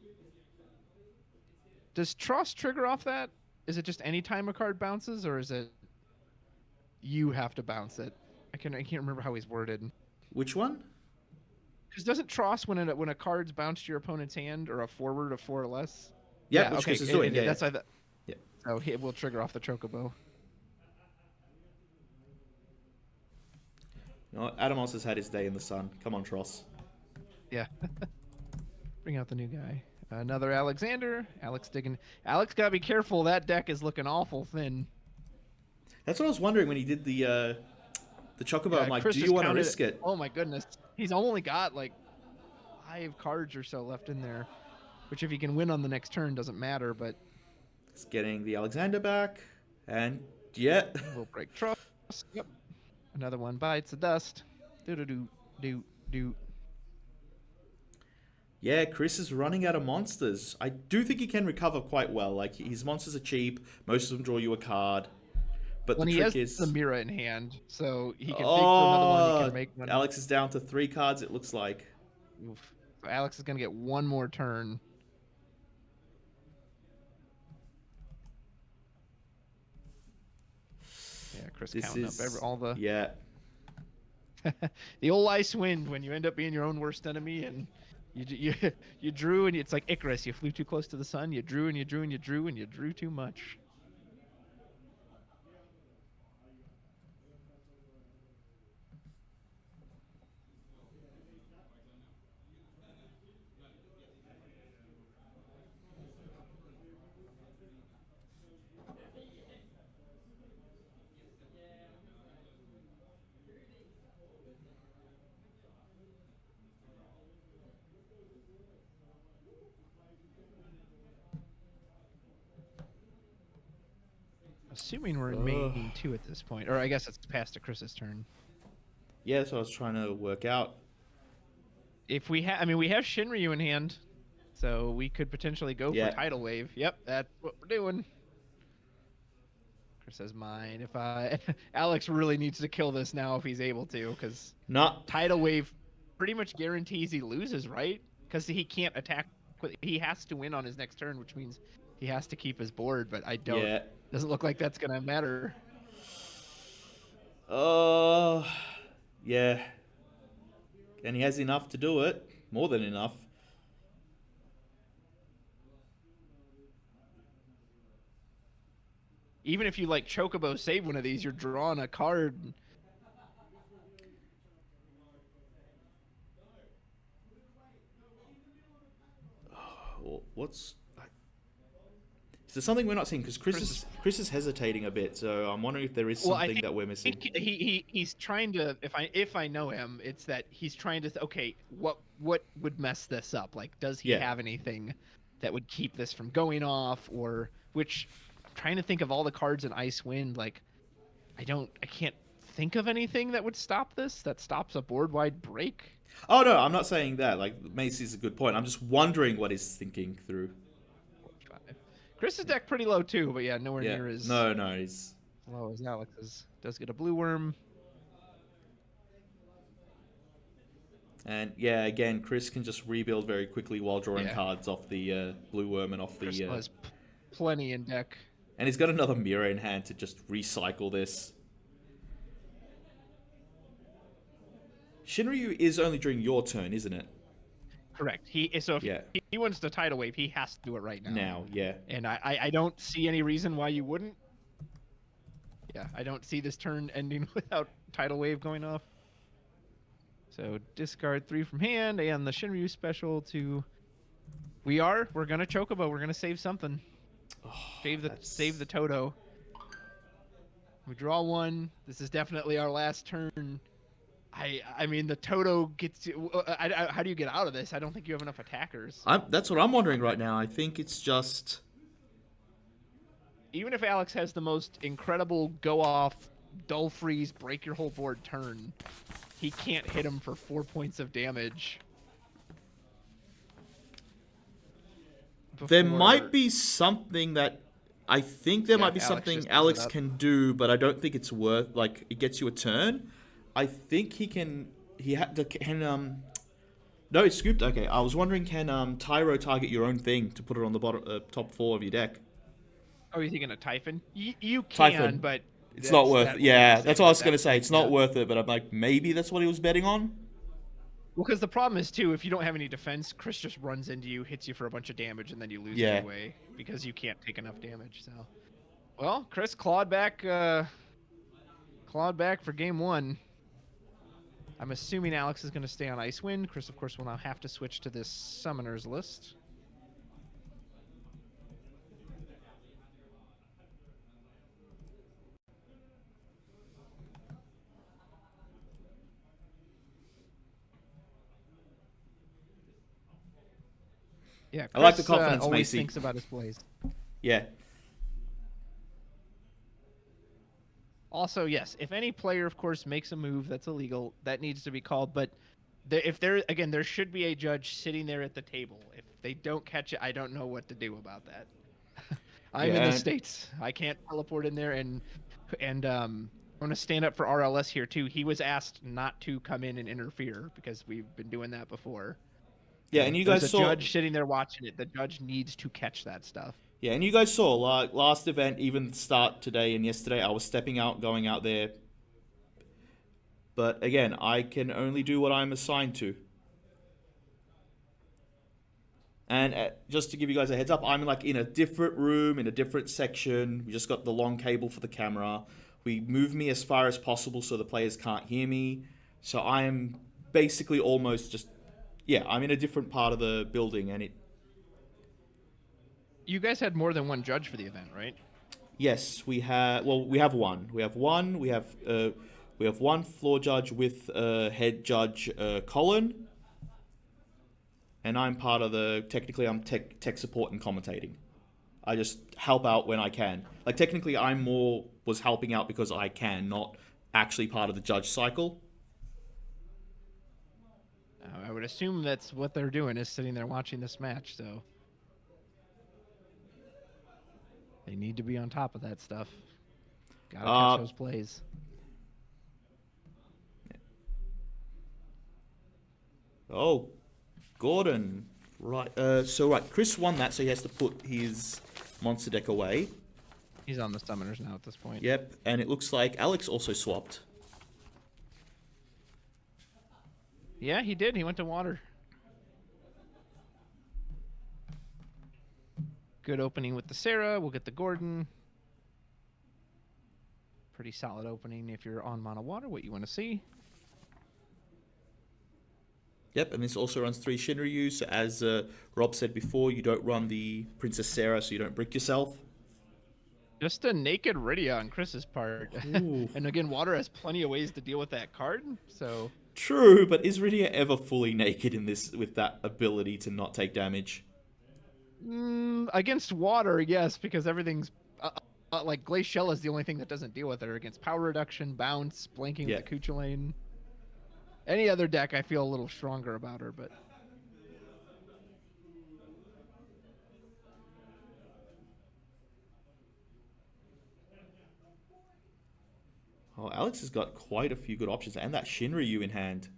Does Tross trigger off that? Is it just any time a card bounces, or is it you have to bounce it? I can't remember how he's worded. Which one? Because doesn't Tross when a card's bounced to your opponent's hand or a forward of 4 or less? Yep, which Chris is doing. Yeah, That's yeah. why Yeah. So it will trigger off the Chocobo. No, Adamos has had his day in the sun. Come on, Tross. Yeah. Bring out the new guy. Another Alexander. Alex digging. Alex gotta be careful. That deck is looking awful thin. That's what I was wondering when he did the Chocobo. Yeah, I'm like, Chris do has you want to counted risk it? Oh my goodness. He's only got like 5 cards or so left in there. Which if he can win on the next turn doesn't matter, but It's getting the Alexander back. And, yeah. we'll break trust. Yep. Another one bites the dust. Do. Yeah, Chris is running out of monsters. I do think he can recover quite well. Like, his monsters are cheap. Most of them draw you a card. But When the he trick has is... the Mira in hand, so he can dig for another one, he can make one. Alex is down to 3 cards, it looks like. Oof. So Alex is gonna get one more turn. Yeah, Chris This counting is... up all the Yeah. the old ice wind when you end up being your own worst enemy and you drew and it's like Icarus. You flew too close to the sun. You drew and you drew and you drew and you drew too much. Assuming we're in main 2 at this point, or I guess it's past to Chris's turn. Yeah, that's what I was trying to work out. If we have, I mean, we have Shinryu in hand, so we could potentially go Yeah. for Tidal Wave. Yep, that's what we're doing. Chris says mine. If Alex really needs to kill this now if he's able to, because Not... Tidal Wave pretty much guarantees he loses, right? Because he can't attack. He has to win on his next turn, which means he has to keep his board. But I don't. Yeah. Doesn't look like that's gonna matter. Yeah. And he has enough to do it. More than enough. Even if you like Chocobo save one of these, you're drawing a card. What's... Is there something we're not seeing? Because Chris is hesitating a bit, so I'm wondering if there is something that we're missing. He's trying to. If I know him, it's that he's trying to. Okay, what would mess this up? Like, does he have anything that would keep this from going off? Or which, I'm trying to think of all the cards in Ice Wind. Like, I can't think of anything that would stop this. That stops a board wide break. Oh no, I'm not saying that. Like, Macy's a good point. I'm just wondering what he's thinking through. Chris's deck pretty low too, but yeah, nowhere near as No, he's low as Alex's. Does get a blue worm. And yeah, again, Chris can just rebuild very quickly while drawing cards off the blue worm and off Chris the. has plenty in deck. And he's got another mirror in hand to just recycle this. Shinryu is only during your turn, isn't it? Correct. So if Yeah. he wants to tidal wave, he has to do it right now. Now, yeah. And I don't see any reason why you wouldn't. Yeah, I don't see this turn ending without tidal wave going off. So discard 3 from hand, and the Shinryu special to. We're gonna Chocobo. We're gonna save something. Oh, Save the Toto. We draw 1. This is definitely our last turn. I mean, the Toto gets you. How do you get out of this? I don't think you have enough attackers. That's what I'm wondering right now. I think it's just... Even if Alex has the most incredible go-off, dull freeze, break your whole board turn, he can't hit him for 4 points of damage. There might be something that... I think there might be something Alex can do, but I don't think it's worth... Like, it gets you a turn. I think he can... No, it's scooped. Okay, I was wondering, can Tyro target your own thing to put it on the bottom, top 4 of your deck? Oh, you're thinking of Typhon? You can, Typhon. but... It's not worth it. Yeah, that's what I was going to say. It's not worth it, but I'm like, maybe that's what he was betting on? Well, because the problem is, too, if you don't have any defense, Chris just runs into you, hits you for a bunch of damage, and then you lose anyway, because you can't take enough damage, so... Well, Chris clawed back for game 1. I'm assuming Alex is going to stay on Icewind. Chris, of course, will now have to switch to this Summoners list. Yeah, Chris, I like the confidence, always Macy. thinks about his plays. Yeah. Also, yes, if any player, of course, makes a move that's illegal, that needs to be called. But there should be a judge sitting there at the table. If they don't catch it, I don't know what to do about that. I'm in the States. I can't teleport in there, and I'm going to stand up for RLS here, too. He was asked not to come in and interfere because we've been doing that before. Yeah, and you guys There's saw... a judge sitting there watching it. The judge needs to catch that stuff. Yeah, and you guys saw, like, last event, even start today and yesterday, I was stepping out, going out there. But, again, I can only do what I'm assigned to. And just to give you guys a heads up, I'm, like, in a different room, in a different section. We just got the long cable for the camera. We move me as far as possible so the players can't hear me. So I am basically almost just... Yeah, I'm in a different part of the building, and it... You guys had more than one judge for the event, right? Yes, we have. Well, we have one. We have one. We have one floor judge with head judge Colin, and I'm part of the. Technically, I'm tech support and commentating. I just help out when I can. Like technically, was helping out because I can, not actually part of the judge cycle. I would assume that's what they're doing, is sitting there watching this match. So. They need to be on top of that stuff. Gotta catch those plays. Oh, Gordon. Right. Right. Chris won that, so he has to put his monster deck away. He's on the Summoners now at this point. Yep. And it looks like Alex also swapped. Yeah, he did. He went to Water. Good opening with the Sarah. We'll get the Gordon. Pretty solid opening if you're on Mono Water, what you want to see. Yep, and this also runs 3 Shinryu, so as Rob said before, you don't run the Princess Sarah, so you don't brick yourself. Just a naked Rydia on Chris's part. And again, Water has plenty of ways to deal with that card, so... True, but is Rydia ever fully naked in this with that ability to not take damage? Against Water, yes, because everything's like Glacial is the only thing that doesn't deal with her. Against power reduction, bounce, blanking with the Cuchulain. Any other deck, I feel a little stronger about her, but oh, Alex has got quite a few good options, and that Shinryu in hand.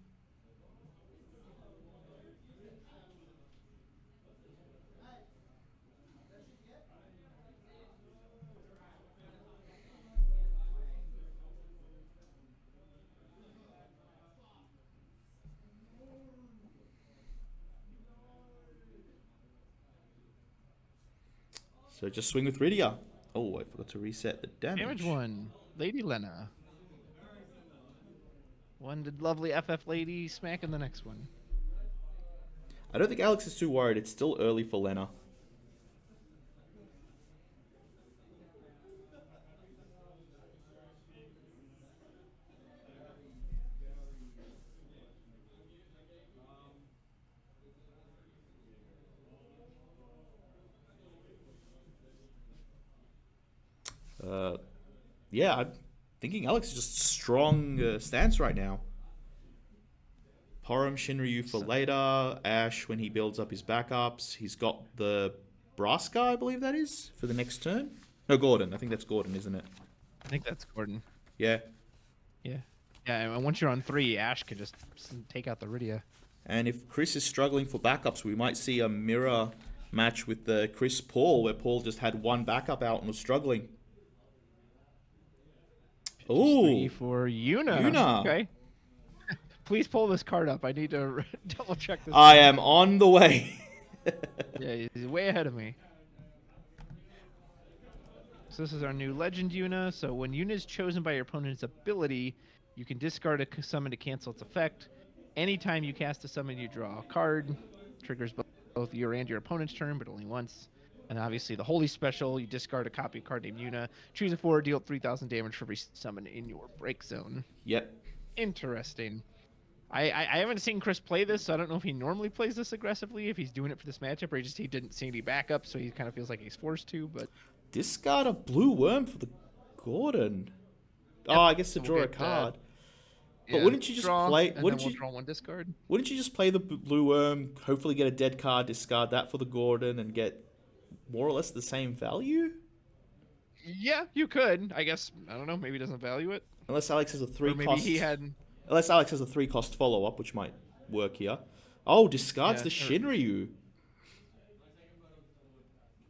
So just swing with Rydia. Oh, I forgot to reset the damage. Damage 1. Lady Lena. One did lovely FF Lady smacking the next one. I don't think Alex is too worried. It's still early for Lena. Yeah, I'm thinking Alex is just strong stance right now. Porom Shinryu for later. Ash when he builds up his backups. He's got the Braska, I believe that is, for the next turn. No, Gordon. I think that's Gordon, isn't it? I think that's Gordon. Yeah. Yeah. Yeah, and once you're on 3, Ash could just take out the Rydia. And if Chris is struggling for backups, we might see a mirror match with the Chris Paul, where Paul just had one backup out and was struggling. Ooh. 3 for Yuna. Yuna. Okay. Please pull this card up. I need to double check this. I am on the way. Yeah, he's way ahead of me. So this is our new Legend Yuna. So when Yuna is chosen by your opponent's ability, you can discard a summon to cancel its effect. Anytime you cast a summon, you draw a card. Triggers both your and your opponent's turn, but only once. And obviously the Holy Special, you discard a copy of card named Yuna. Choose a 4, deal 3,000 damage for every summon in your break zone. Yep. Interesting. I haven't seen Chris play this, so I don't know if he normally plays this aggressively, if he's doing it for this matchup, or he didn't see any backup, so he kind of feels like he's forced to, but... Discard a blue worm for the Gordon. Yep. Oh, I guess to So draw we'll a get, card. Yeah, But wouldn't you just draw, play... and Wouldn't then you we'll draw 1 discard? Wouldn't you just play the blue worm, hopefully get a dead card, discard that for the Gordon, and get more or less the same value? Yeah, you could. I guess, I don't know, maybe he doesn't value it. Unless Alex has a 3 Or maybe cost... he had... Unless Alex has a 3 cost follow-up, which might work here. Oh, discards the Shinryu.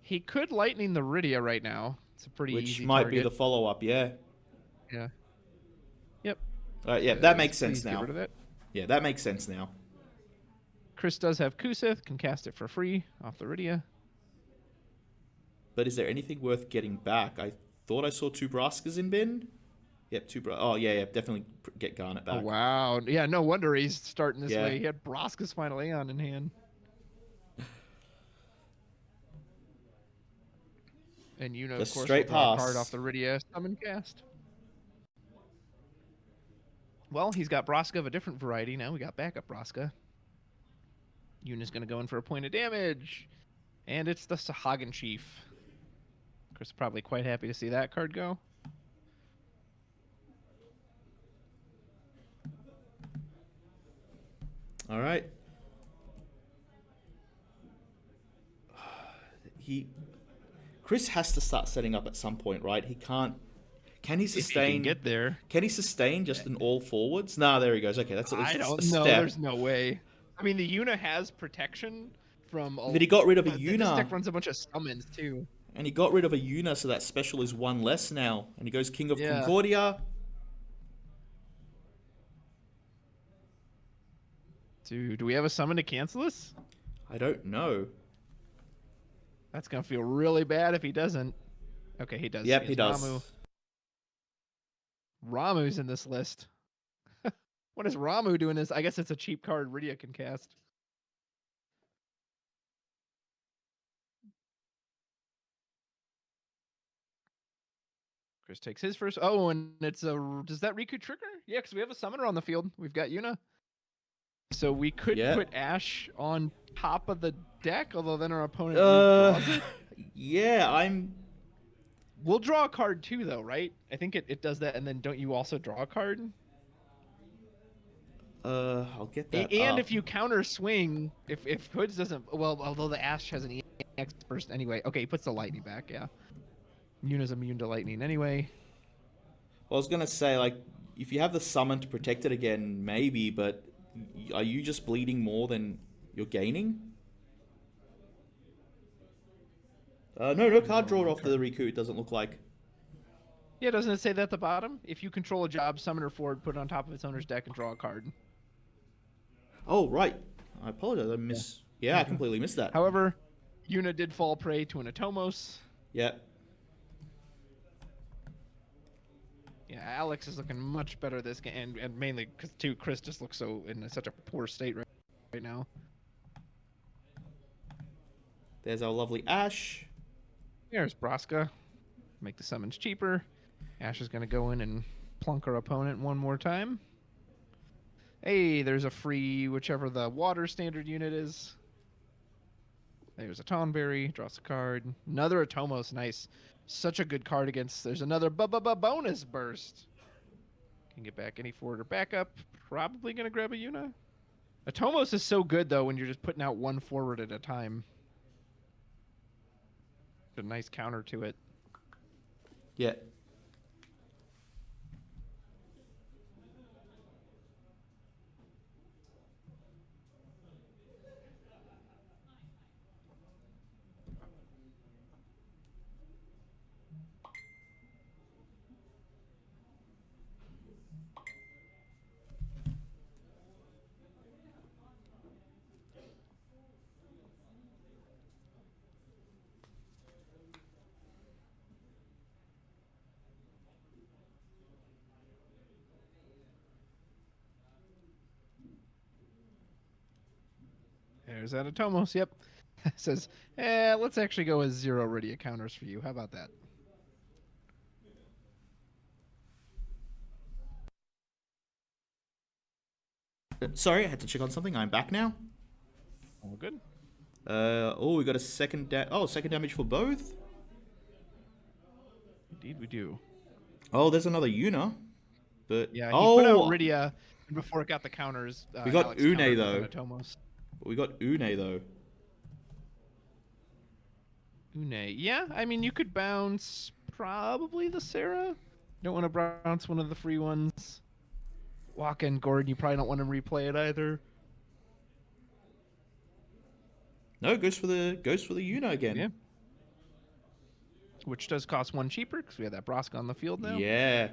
He could lightning the Rydia right now. It's a pretty Which easy might target. be the follow-up, yeah. Yeah. Yep. Alright, yeah, that makes sense Please get now. rid of that. Yeah, that makes sense now. Chris does have Kusith, can cast it for free off the Rydia. But is there anything worth getting back? I thought I saw 2 Braskas in bin. Yep, 2 Oh, yeah, definitely get Garnet back. Oh, wow. Yeah, no wonder he's starting this way. He had Braska's Final Aeon in hand. And Yuna, of Just course, straight will draw a pass. card off the Rydia summon cast. Well, he's got Braska of a different variety now. We got backup Braska. Yuna's going to go in for a point of damage. And it's the Sahagan Chief. Chris is probably quite happy to see that card go. All right. Chris has to start setting up at some point, right? He can't. Can he sustain? If he can get there. Can he sustain just an all forwards? Nah, there he goes. Okay, that's at least I a don't step. know. There's no way. I mean, the Yuna has protection from. But he got rid of a This Yuna. deck runs a bunch of summons too. And he got rid of a Yuna, so that special is 1 less now. And he goes King of Yeah. Concordia. Dude, do we have a summon to cancel this? I don't know. That's gonna feel really bad if he doesn't. Okay, he does. Yep, has he does. Ramu's in this list. What is Ramu doing this? I guess it's a cheap card Rydia can cast. Chris takes his first. Oh, and it's a. Does that Riku trigger? Yeah, because we have a summoner on the field. We've got Yuna. So we could put Ash on top of the deck, although then our opponent redraws it. Yeah, We'll draw a card too, though, right? I think it does that, and then don't you also draw a card? I'll get that. And up. if you counter swing, if Hoods doesn't, well, although the Ash has an EX burst anyway. Okay, he puts the lightning back. Yeah, Yuna's immune to lightning anyway. I was gonna say, like, if you have the summon to protect it again, maybe, but are you just bleeding more than you're gaining? No card draw off the Riku, it doesn't look like. Yeah, doesn't it say that at the bottom? If you control a job, summon or forward, put it on top of its owner's deck and draw a card. Oh, right. I apologize. I completely missed that. However, Yuna did fall prey to an Atomos, Yep. Yeah, Alex is looking much better this game, and mainly because too Chris just looks so in such a poor state right now. There's our lovely Ash. There's Braska. Make the summons cheaper. Ash is going to go in and plunk her opponent one more time. Hey, there's a free whichever the water standard unit is. There's a Tonberry. Draws a card. Another Atomos. Nice. Such a good card against. There's another bonus burst. Can get back any forward or backup. Probably going to grab a Yuna. Atomos is so good, though, when you're just putting out one forward at a time. A nice counter to it. Yeah. There's that Atomos. Yep. Says, let's actually go with 0 Rydia counters for you. How about that? Sorry, I had to check on something. I'm back now. All good. Oh, we got a second damage for both. Indeed, we do. Oh, there's another Yuna. But Yeah, he put out Rydia before it got the counters. We got Alex Une countered though. with an Atomos. We got Une though. Une. Yeah, I mean, you could bounce probably the Sarah. Don't want to bounce one of the free ones. Walk in Gordon, you probably don't want to replay it either. No, goes for the Yuna again. Yeah. Which does cost 1 cheaper because we have that Braska on the field now. Yeah.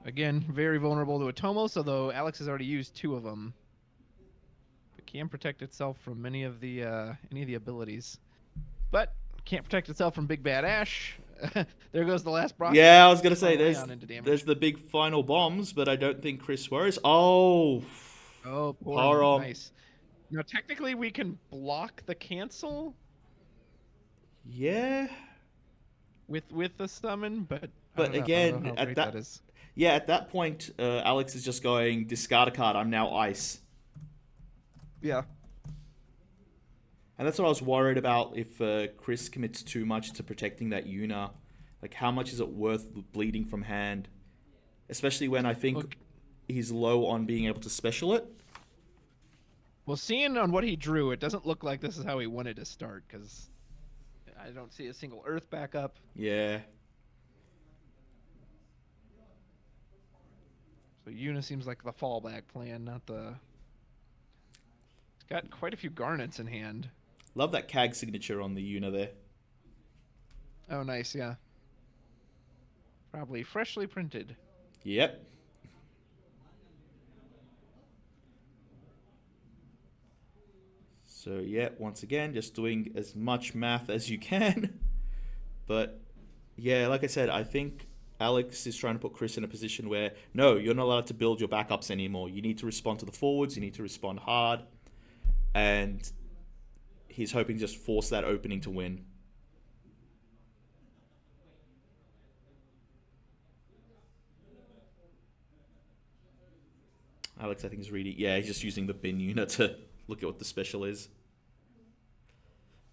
Again, very vulnerable to Atomos, although Alex has already used 2 of them. It can protect itself from many of the any of the abilities, but can't protect itself from Big Bad Ash. There goes the last Braska. Yeah, I was gonna say there's the big final bombs, but I don't think Chris worries. Oh. Oh, poor nice. Now technically we can block the cancel. Yeah. With the summon, but again, at that point, Alex is just going discard a card. I'm now ice. Yeah. And that's what I was worried about if Chris commits too much to protecting that Yuna. Like, how much is it worth bleeding from hand? Especially when I think he's low on being able to special it. Well, seeing on what he drew, it doesn't look like this is how he wanted to start, because I don't see a single Earth backup. Yeah. So Yuna seems like the fallback plan, not the... He's got quite a few Garnets in hand. Love that CAG signature on the Yuna there. Oh, nice, yeah. Probably freshly printed. Yep. So, yeah, once again, just doing as much math as you can. But, yeah, like I said, I think Alex is trying to put Chris in a position where, no, you're not allowed to build your backups anymore. You need to respond to the forwards. You need to respond hard. And he's hoping to just force that opening to win. Alex, I think, is really... Yeah, he's just using the bin unit to look at what the special is.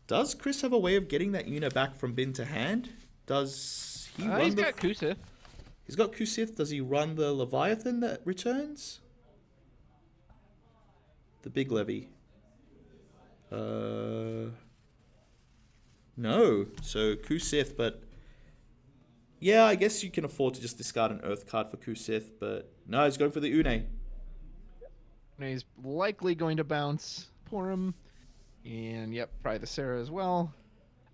Does Chris have a way of getting that unit back from bin to hand? Does he run he's got Kusith. He's got Kusith. Does he run the Leviathan that returns? The big levy. No. So Kusith, but... Yeah, I guess you can afford to just discard an Earth card for Kusith, but... No, he's going for the Une. He's likely going to bounce Porum. And, yep, probably the Sarah as well.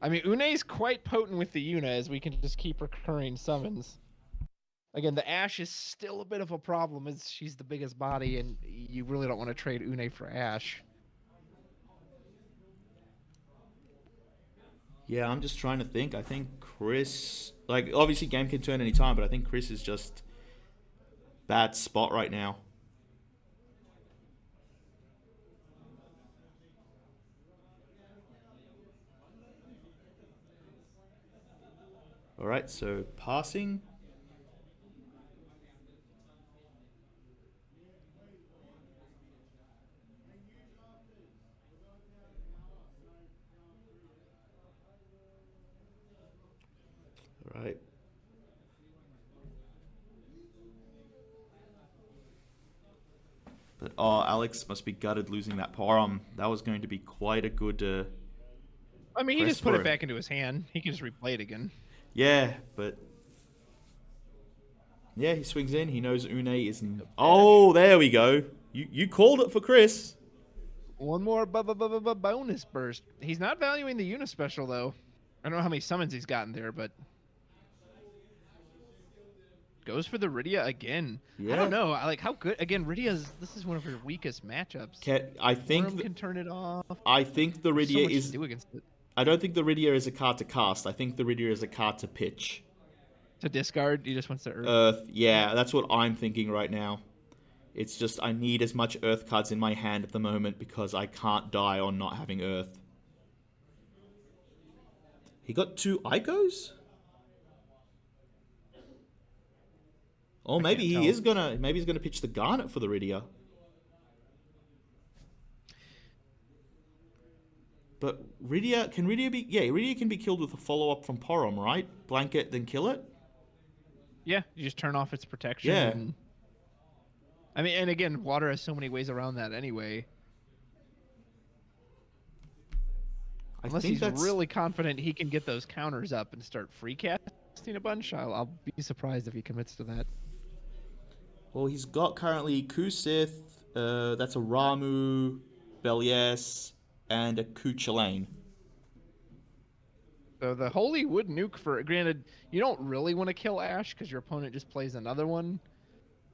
I mean, Une's quite potent with the Yuna, as we can just keep recurring summons. Again, the Ash is still a bit of a problem, as she's the biggest body, and you really don't want to trade Une for Ash. Yeah, I'm just trying to think. I think Chris, like, obviously game can turn any time, but I think Chris is just bad spot right now. All right, so passing. All right. But oh, Alex must be gutted losing that Porum. That was going to be quite a good I mean, he press just put for it him. back into his hand. He can just replay it again. Yeah, but yeah, he swings in. He knows Une isn't. Bash. Oh, there we go. You called it for Chris. One more bonus burst. He's not valuing the Unispecial, though. I don't know how many summons he's gotten there, but... Goes for the Rydia again. Yeah. I don't know. I like how good... Again, this is one of her weakest matchups. I think Forum can turn it off. I think the There's so Rydia much is. to do against it. I don't think the Rydia is a card to cast. I think the Rydia is a card to pitch. To discard, he just wants to Earth. Earth, yeah, that's what I'm thinking right now. It's just I need as much Earth cards in my hand at the moment because I can't die on not having Earth. He got 2 Icos? Or maybe he's gonna pitch the Garnet for the Rydia. But Rydia can be killed with a follow-up from Porom, right? Blanket, then kill it? Yeah, you just turn off its protection. Yeah. And... I mean, and again, water has so many ways around that anyway. Unless he's really confident he can get those counters up and start free casting a bunch, I'll be surprised if he commits to that. Well, he's got currently Kusith, that's a Ramu, Belias, and a Kuchulain. So the Holy would nuke for... Granted, you don't really want to kill Ash because your opponent just plays another one.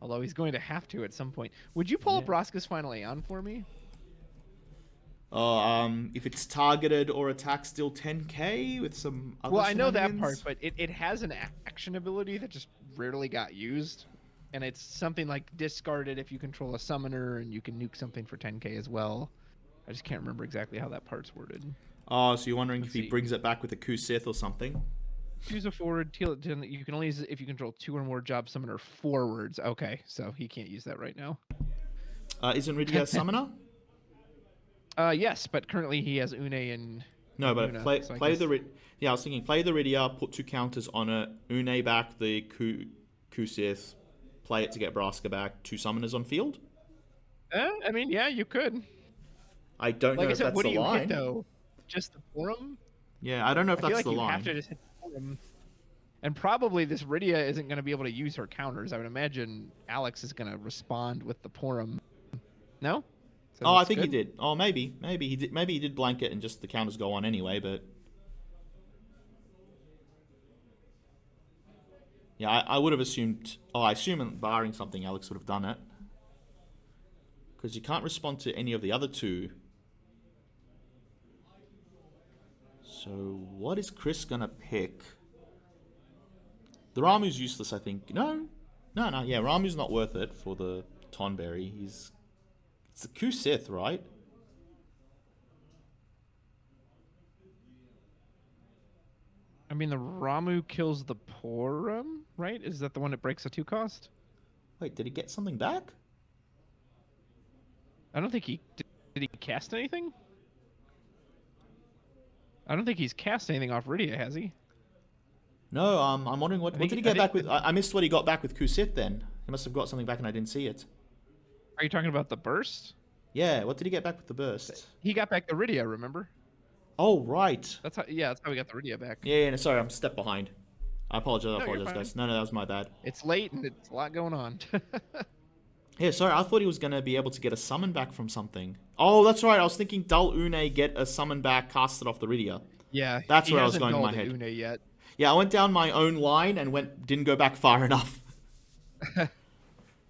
Although he's going to have to at some point. Would you pull up Roska's Final Aeon for me? If it's targeted or attack, still 10k with some other Well, I know that shenanigans? part, but it has an action ability that just rarely got used. And it's something like discarded if you control a summoner, and you can nuke something for 10k as well. I just can't remember exactly how that part's worded. Oh, so you're wondering Let's if he see. brings it back with a Kusith or something? Choose a forward. You can only use it if you control 2 or more job summoner forwards. Okay, so he can't use that right now. Isn't Rydia a summoner? Yes, but currently he has Une and... No, but Una, play so the I was thinking play the Rydia, put 2 counters on it, Une back the Kusith, play it to get Braska back, 2 summoners on field. I mean, yeah, you could. I don't know if that's what the do you line. hit though? Just the Forum? Yeah, I don't know if I feel that's like the you line. have to just hit the Forum. And probably this Rydia isn't going to be able to use her counters. I would imagine Alex is going to respond with the Porum. No? So Oh, I that's think good? he did. Oh, maybe he did. Maybe he did blanket and just the counters go on anyway. But yeah, I would have assumed. Oh, I assume barring something, Alex would have done it because you can't respond to any of the other 2. So what is Chris gonna pick? The Ramu's useless, I think. No. Yeah, Ramu's not worth it for the Tonberry. It's the Kusith, right? I mean, the Ramu kills the Porum, right? Is that the one that breaks a 2 cost? Wait, did he get something back? I don't think he... Did he cast anything? I don't think he's cast anything off Rydia, has he? No, I'm wondering what did he get back with? I missed what he got back with Kusith then. He must have got something back and I didn't see it. Are you talking about the burst? Yeah, what did he get back with the burst? He got back the Rydia, remember? Oh, right. That's how we got the Rydia back. Yeah, sorry, I'm a step behind. I apologize, you're fine. guys. No, that was my bad. It's late and it's a lot going on. Yeah, sorry, I thought he was going to be able to get a summon back from something. Oh, that's right, I was thinking Dull Une get a summon back, cast it off the Rydia. Yeah, That's he where I was hasn't going in my dulled head. Une yet. Yeah, I went down my own line and didn't go back far enough.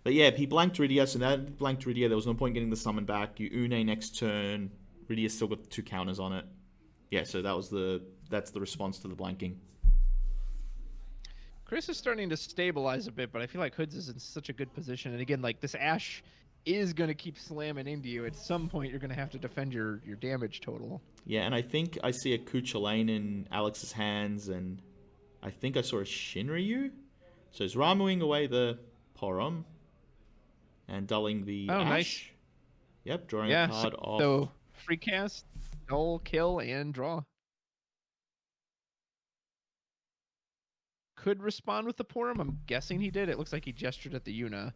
But yeah, he blanked Rydia, so that blanked Rydia, there was no point getting the summon back. You Une next turn, Rydia still got 2 counters on it. Yeah, so that was the that's the response to the blanking. Chris is starting to stabilize a bit, but I feel like Hoods is in such a good position. And again, like this Ash is going to keep slamming into you. At some point, you're going to have to defend your damage total. Yeah, and I think I see a Kuchulain in Alex's hands, and I think I saw a Shinryu. So he's Ramuing away the Porom and dulling the Ash. Nice. Yep, drawing a card off. So free cast, null, kill, and draw. Could respond with the Porom. I'm guessing he did. It looks like he gestured at the Yuna.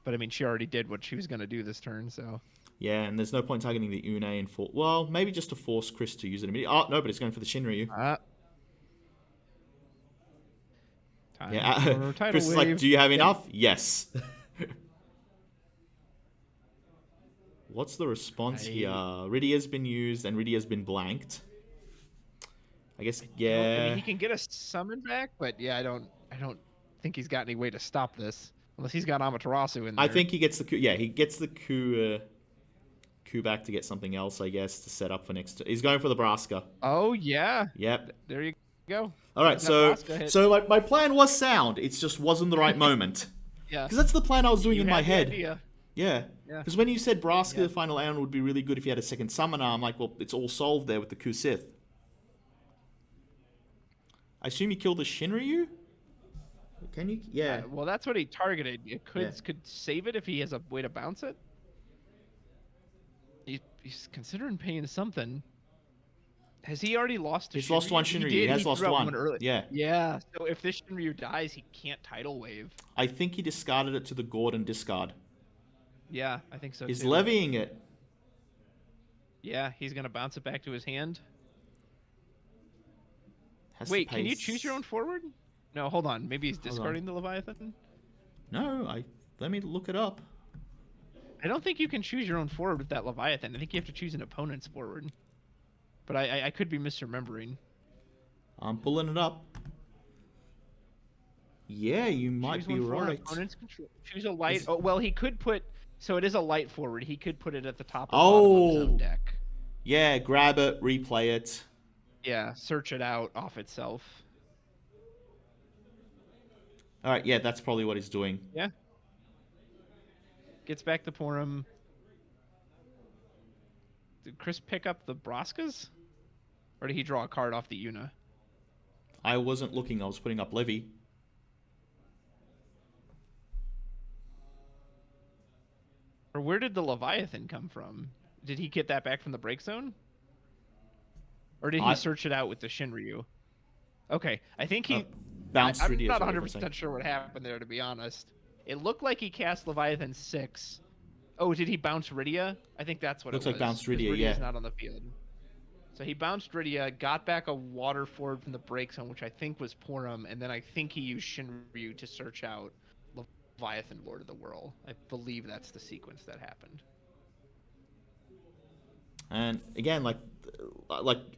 But I mean, she already did what she was going to do this turn, so. Yeah, and there's no point targeting the Une and for. Well, maybe just to force Chris to use it immediately. Oh, no, but it's going for the Shinryu. Yeah, Chris is like, do you have enough? Yes. What's the response here? Rydia's been used and Rydia's been blanked. I guess, yeah. I mean, he can get a summon back, but yeah, I don't think he's got any way to stop this. Unless he's got Amaterasu in there. I think he gets the coup. Yeah, he gets the coup back to get something else, I guess, to set up for next. He's going for the Braska. Oh, yeah. Yep. There you go. All right, so my plan was sound. It just wasn't the right moment. Yeah. Because that's the plan I was doing in my head. Idea. Yeah. Because when you said Braska, the final Aeon would be really good if you had a second summoner, I'm like, well, it's all solved there with the coup Sith. I assume you killed the Shinryu? Can you? Yeah. Well, that's what he targeted. It could save it if he has a way to bounce it. He's considering paying something. Has he already lost? He's lost one Shinryu. He has lost one. Yeah. Yeah. So if this Shinryu dies, he can't tidal wave. I think he discarded it to the Gordon discard. Yeah, I think so. He's levying it. Yeah, he's gonna bounce it back to his hand. Wait, can you choose your own forward? No, hold on. Maybe he's discarding the Leviathan? No, let me look it up. I don't think you can choose your own forward with that Leviathan. I think you have to choose an opponent's forward. But I could be misremembering. I'm pulling it up. Yeah, you might be right. Choose a light. Oh, well, he could put... So it is a light forward. He could put it at the top of his own deck. Yeah, grab it, replay it. Yeah, search it out off itself. All right, yeah, that's probably what he's doing. Yeah. Gets back the Porom. Did Chris pick up the Braskas? Or did he draw a card off the Una? I wasn't looking. I was putting up Levy. Or where did the Leviathan come from? Did he get that back from the break zone? Or did he search it out with the Shinryu? Okay, I think he... bounced I'm not 100% sure what happened there, to be honest. It looked like he cast Leviathan 6. Oh, did he bounce Rydia? I think that's what it was. Looks like bounced Rydia, Rydia's not on the field. So he bounced Rydia, got back a water forward from the break zone, which I think was Porom, and then I think he used Shinryu to search out Leviathan Lord of the Whirl. I believe that's the sequence that happened. And again, like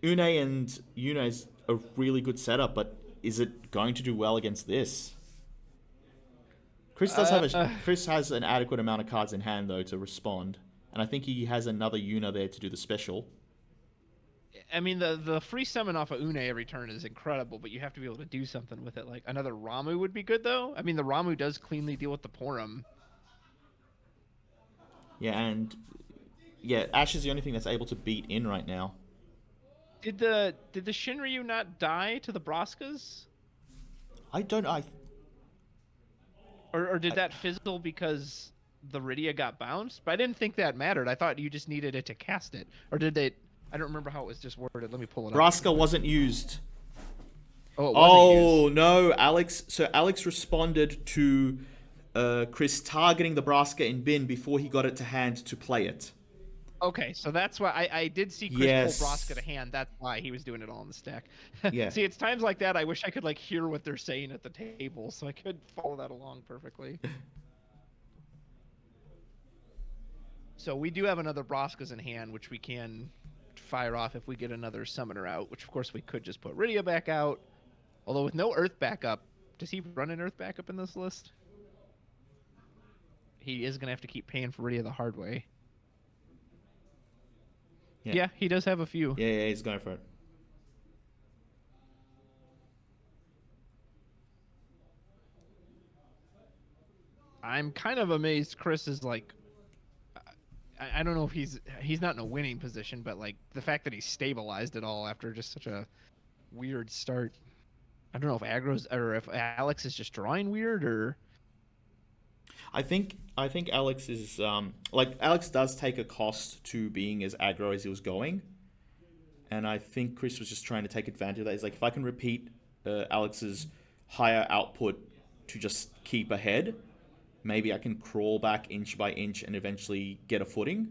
Une and Yuna is a really good setup, but is it going to do well against this? Chris Chris has an adequate amount of cards in hand though to respond, and I think he has another Yuna there to do the special. I mean, the free summon off of Une every turn is incredible, but you have to be able to do something with it. Like another Ramu would be good though. I mean, the Ramu does cleanly deal with the Porom. Yeah, and Ash is the only thing that's able to beat in right now. Did the Shinryu not die to the Braskas? I don't. Or did that fizzle because the Rydia got bounced? But I didn't think that mattered. I thought you just needed it to cast it. Or did they... I don't remember how it was just worded. Let me pull it up. Braska wasn't used. Oh, it wasn't used. No, Alex. So Alex responded to Chris targeting the Braska in bin before he got it to hand to play it. Okay, so that's why I did see Chris pull Braska to hand. That's why he was doing it all on the stack. Yeah. See, it's times like that I wish I could like hear what they're saying at the table, so I could follow that along perfectly. So we do have another Braskas in hand, which we can fire off if we get another summoner out, which of course we could just put Rydia back out. Although with no Earth backup, does he run an Earth backup in this list? He is going to have to keep paying for Rydia the hard way. Yeah, he does have a few. Yeah, he's going for it. I'm kind of amazed Chris is like, I don't know if he's not in a winning position, but like the fact that he stabilized it all after just such a weird start. I don't know if aggro's or if Alex is just drawing weird or I think Alex is like Alex does take a cost to being as aggro as he was going, and I think Chris was just trying to take advantage of that. He's like, if I can repeat Alex's higher output to just keep ahead, maybe I can crawl back inch by inch and eventually get a footing.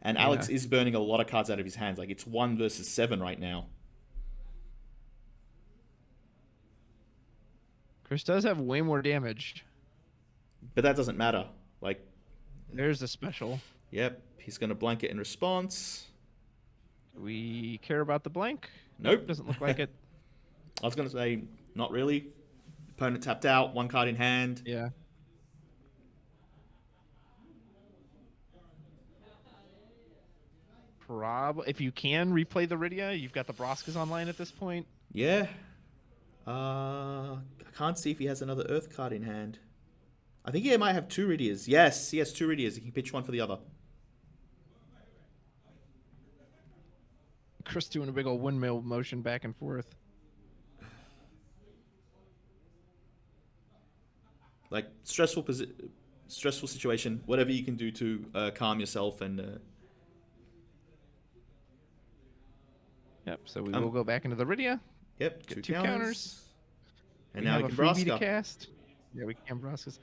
And Yeah. Alex is burning a lot of cards out of his hands. Like, it's 1 versus 7 right now. Chris does have way more damage. But that doesn't matter. Like, There's a special. yep, he's going to blanket in response. Do we care about the blank? Nope. Doesn't look like it. I was going to say, not really. Opponent tapped out, 1 card in hand. Yeah. If you can replay the Rydia, you've got the Broskas online at this point. Yeah. I can't see if he has another Earth card in hand. I think he might have 2 Rydias. Yes, he has 2 Rydias. He can pitch one for the other. Chris doing a big old windmill motion back and forth. Like, stressful situation. Whatever you can do to calm yourself and... Yep, so we will go back into the Rydia. Yep, Get 2 counters. And We now have we a can freebie to Braska. cast. Yeah, we can Broskas.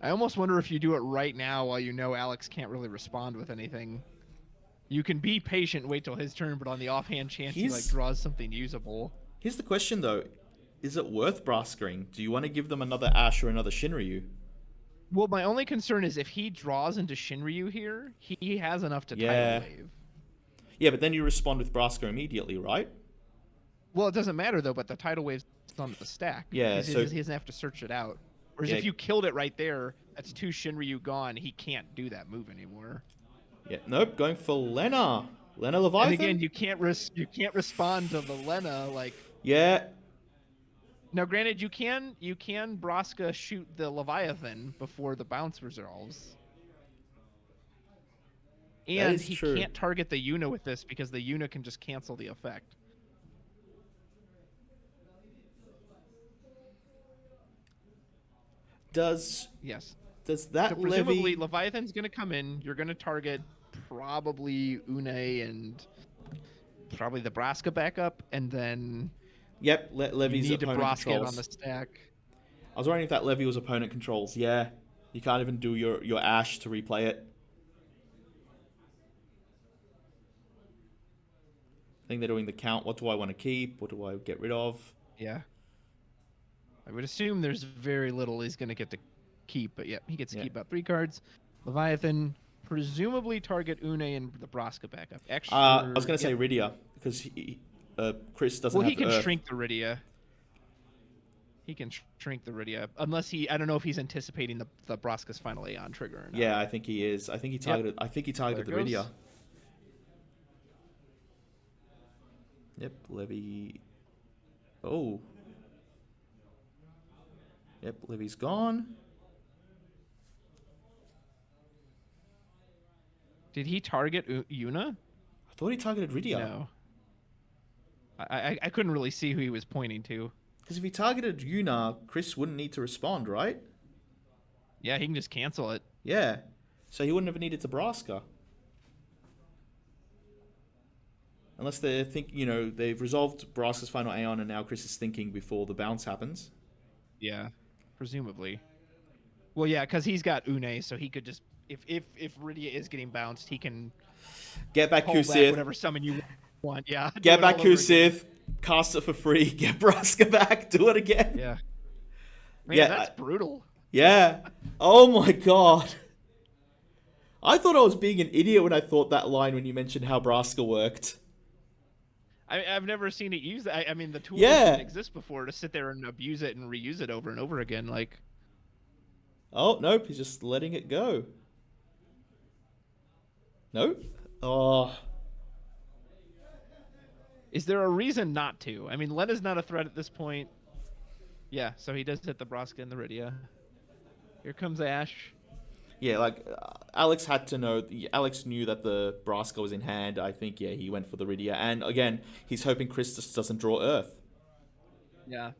I almost wonder if you do it right now while you know Alex can't really respond with anything. You can be patient and wait till his turn, but on the offhand chance he like draws something usable. Here's the question, though. Is it worth Braskering? Do you want to give them another Ash or another Shinryu? Well, my only concern is if he draws into Shinryu here, he has enough to tidal wave. Yeah, but then you respond with Brasker immediately, right? Well, it doesn't matter though, but the tidal wave's on the stack. Yeah, he so doesn't have to search it out. Whereas Yeah. if you killed it right there, that's 2 Shinryu gone. He can't do that move anymore. yeah, nope, going for Lena. Lena Leviathan. And again, you can't respond to the Lena like. Yeah, Now, granted, you can Braska shoot the Leviathan before the bounce resolves. And is he true. can't target the Yuna with this because the Yuna can just cancel the effect. does Yes. that So presumably levy? Leviathan's going to come in. You're going to target probably Une and probably the Braska backup, and then Yep, you Levy's need to opponent Braska it controls. on the stack. I was wondering if that Levy was opponent controls. Yeah, you can't even do your Ash to replay it. I think they're doing the count. What do I want to keep? What do I get rid of? Yeah. I would assume there's very little he's going to get to keep, but yeah, he gets to keep about 3 cards. Leviathan, presumably target Une and the Braska backup. Extra, I was going to say Rydia because Chris doesn't have he can Earth. shrink the Rydia. He can shrink the Rydia. Unless I don't know if he's anticipating the Braska's final Aeon trigger or not. Yeah, I think he is. I think he targeted. I think he targeted the There it Rydia. goes. Yep, Levy. Oh. Yep, Levy's gone. Did he target Yuna? I thought he targeted Rydia. No. I couldn't really see who he was pointing to. Because if he targeted Yuna, Chris wouldn't need to respond, right? Yeah, he can just cancel it. Yeah. So he wouldn't have needed to Braska. Unless they think, they've resolved Braska's final Aeon and now Chris is thinking before the bounce happens. Yeah, presumably. Well, yeah, because he's got Une, so he could just if Rydia is getting bounced, he can Get back call back Kusith. whatever summon you want. Yeah. do Get it back all over again. Kusith. Cast it for free. Get Braska back. Do it again. Yeah. Man, Yeah, that's brutal. Yeah. Oh my god. I thought I was being an idiot when I thought that line when you mentioned how Braska worked. I've never seen it used. I mean, the tool Yeah. didn't exist before to sit there and abuse it and reuse it over and over again. Like, Oh, nope. He's just letting it go. Nope. Oh. is there a reason not to? I mean, Lena's not a threat at this point. Yeah, so he does hit the Braska and the Rydia. Here comes Ash. Yeah, like Alex had to know. Alex knew that the Braska was in hand. I think yeah, he went for the Rydia, and again, he's hoping Chris just doesn't draw Earth. Yeah.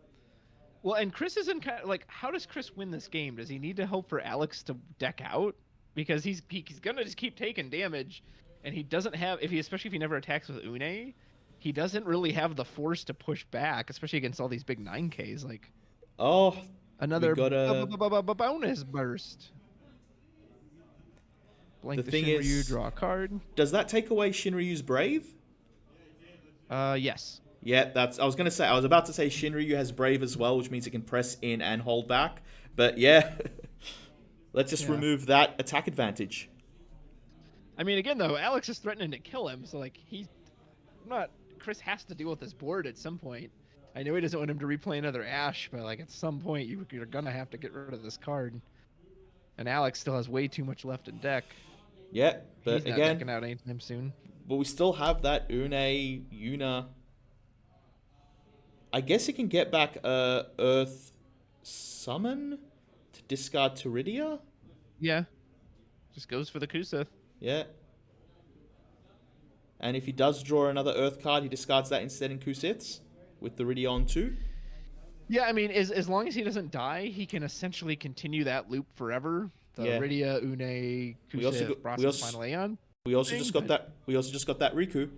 Well, and Chris isn't kind of like, how does Chris win this game? Does he need to hope for Alex to deck out? Because he's gonna just keep taking damage, and he doesn't have, especially if he never attacks with Une, he doesn't really have the force to push back, especially against all these big 9Ks. Like Oh, another we got a. bonus burst. Blank The the thing Shinryu, is- draw a card. Does that take away Shinryu's Brave? Yes. Yeah, that's. I was gonna say. I was about to say Shinryu has Brave as well, which means it can press in and hold back. But yeah, let's just remove that attack advantage. I mean, again though, Alex is threatening to kill him, so like he's not. Chris has to deal with this board at some point. I know he doesn't want him to replay another Ash, but like at some point you're gonna have to get rid of this card. And Alex still has way too much left in deck. Yeah, but He's not again, decking out anytime soon. but we still have that Une, Yuna. I guess he can get back Earth Summon to discard Teridia. Yeah. Just goes for the Kusith. Yeah. And if he does draw another Earth card, he discards that instead in Kusiths with the Teridia on 2. Yeah, I mean, as long as he doesn't die, he can essentially continue that loop forever. The Yeah. Rydia, Une, We also Kusith, got- Braska, Final Aeon. We also thing, just got but- that. We also just got that Riku,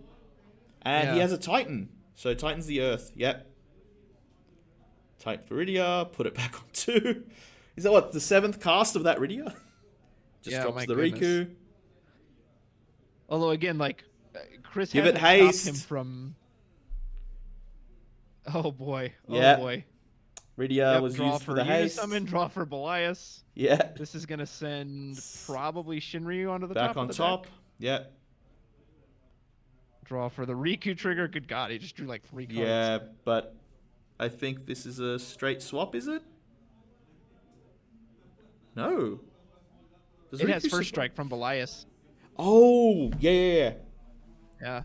and he Yeah. has a Titan. So Titan's the Earth. Yep. Titan for Rydia. Put it back on 2. Is that what the 7th cast of that Rydia? Just Yeah, drops my the goodness. Riku. Although again, like Chris Give it hasn't haste. stopped him from. Oh boy! Oh Yeah. boy! Rydia Yep, was draw used for for the haste. Summon, draw for Belias. Yeah. This is gonna send probably Shinryu onto the Back top. on of the top. Deck. Yeah. Draw for the Riku trigger. Good God, he just drew like 3 cards. Yeah, but I think this is a straight swap, is it? No. Does It has Riku first sup- strike from Belias. Oh, yeah. Yeah.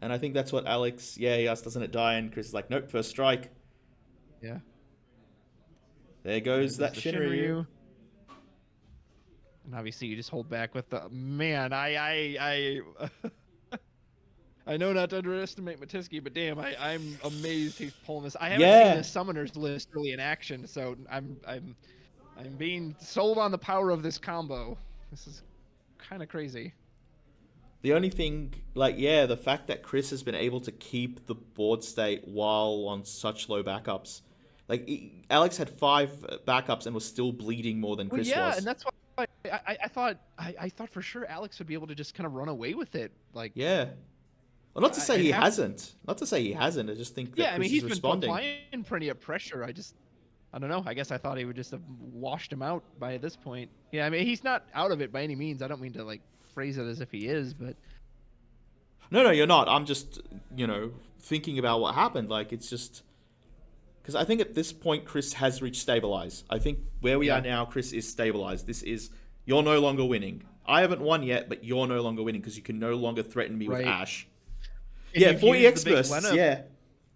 And I think that's what Alex, he asked, doesn't it die? And Chris is like, nope, first strike. Yeah. There goes that the Shinryu. And obviously you just hold back with the man. I know not to underestimate Matisky, but damn, I'm amazed he's pulling this. I haven't Yeah. seen the summoners list really in action, so I'm being sold on the power of this combo. This is kind of crazy. The only thing, the fact that Chris has been able to keep the board state while on such low backups. Alex had 5 backups and was still bleeding more than Well, Chris yeah, was. and that's why I thought for sure Alex would be able to just kind of run away with it. Like, Yeah. Well, not to say and he after- hasn't. Not to say he hasn't. I just think that yeah, Chris I mean is he's been responding. applying plenty of pressure. I don't know. I guess I thought he would just have washed him out by this point. Yeah, I mean he's not out of it by any means. I don't mean to like phrase it as if he is, but No, you're not. I'm just, thinking about what happened. It's just... Because I think at this point, Chris has reached stabilize. I think where we are now, Chris is stabilized. This is... You're no longer winning. I haven't won yet, but you're no longer winning because you can no longer threaten me with Right. Ash. And Yeah, you've 40 used the big X bursts, lineup. yeah.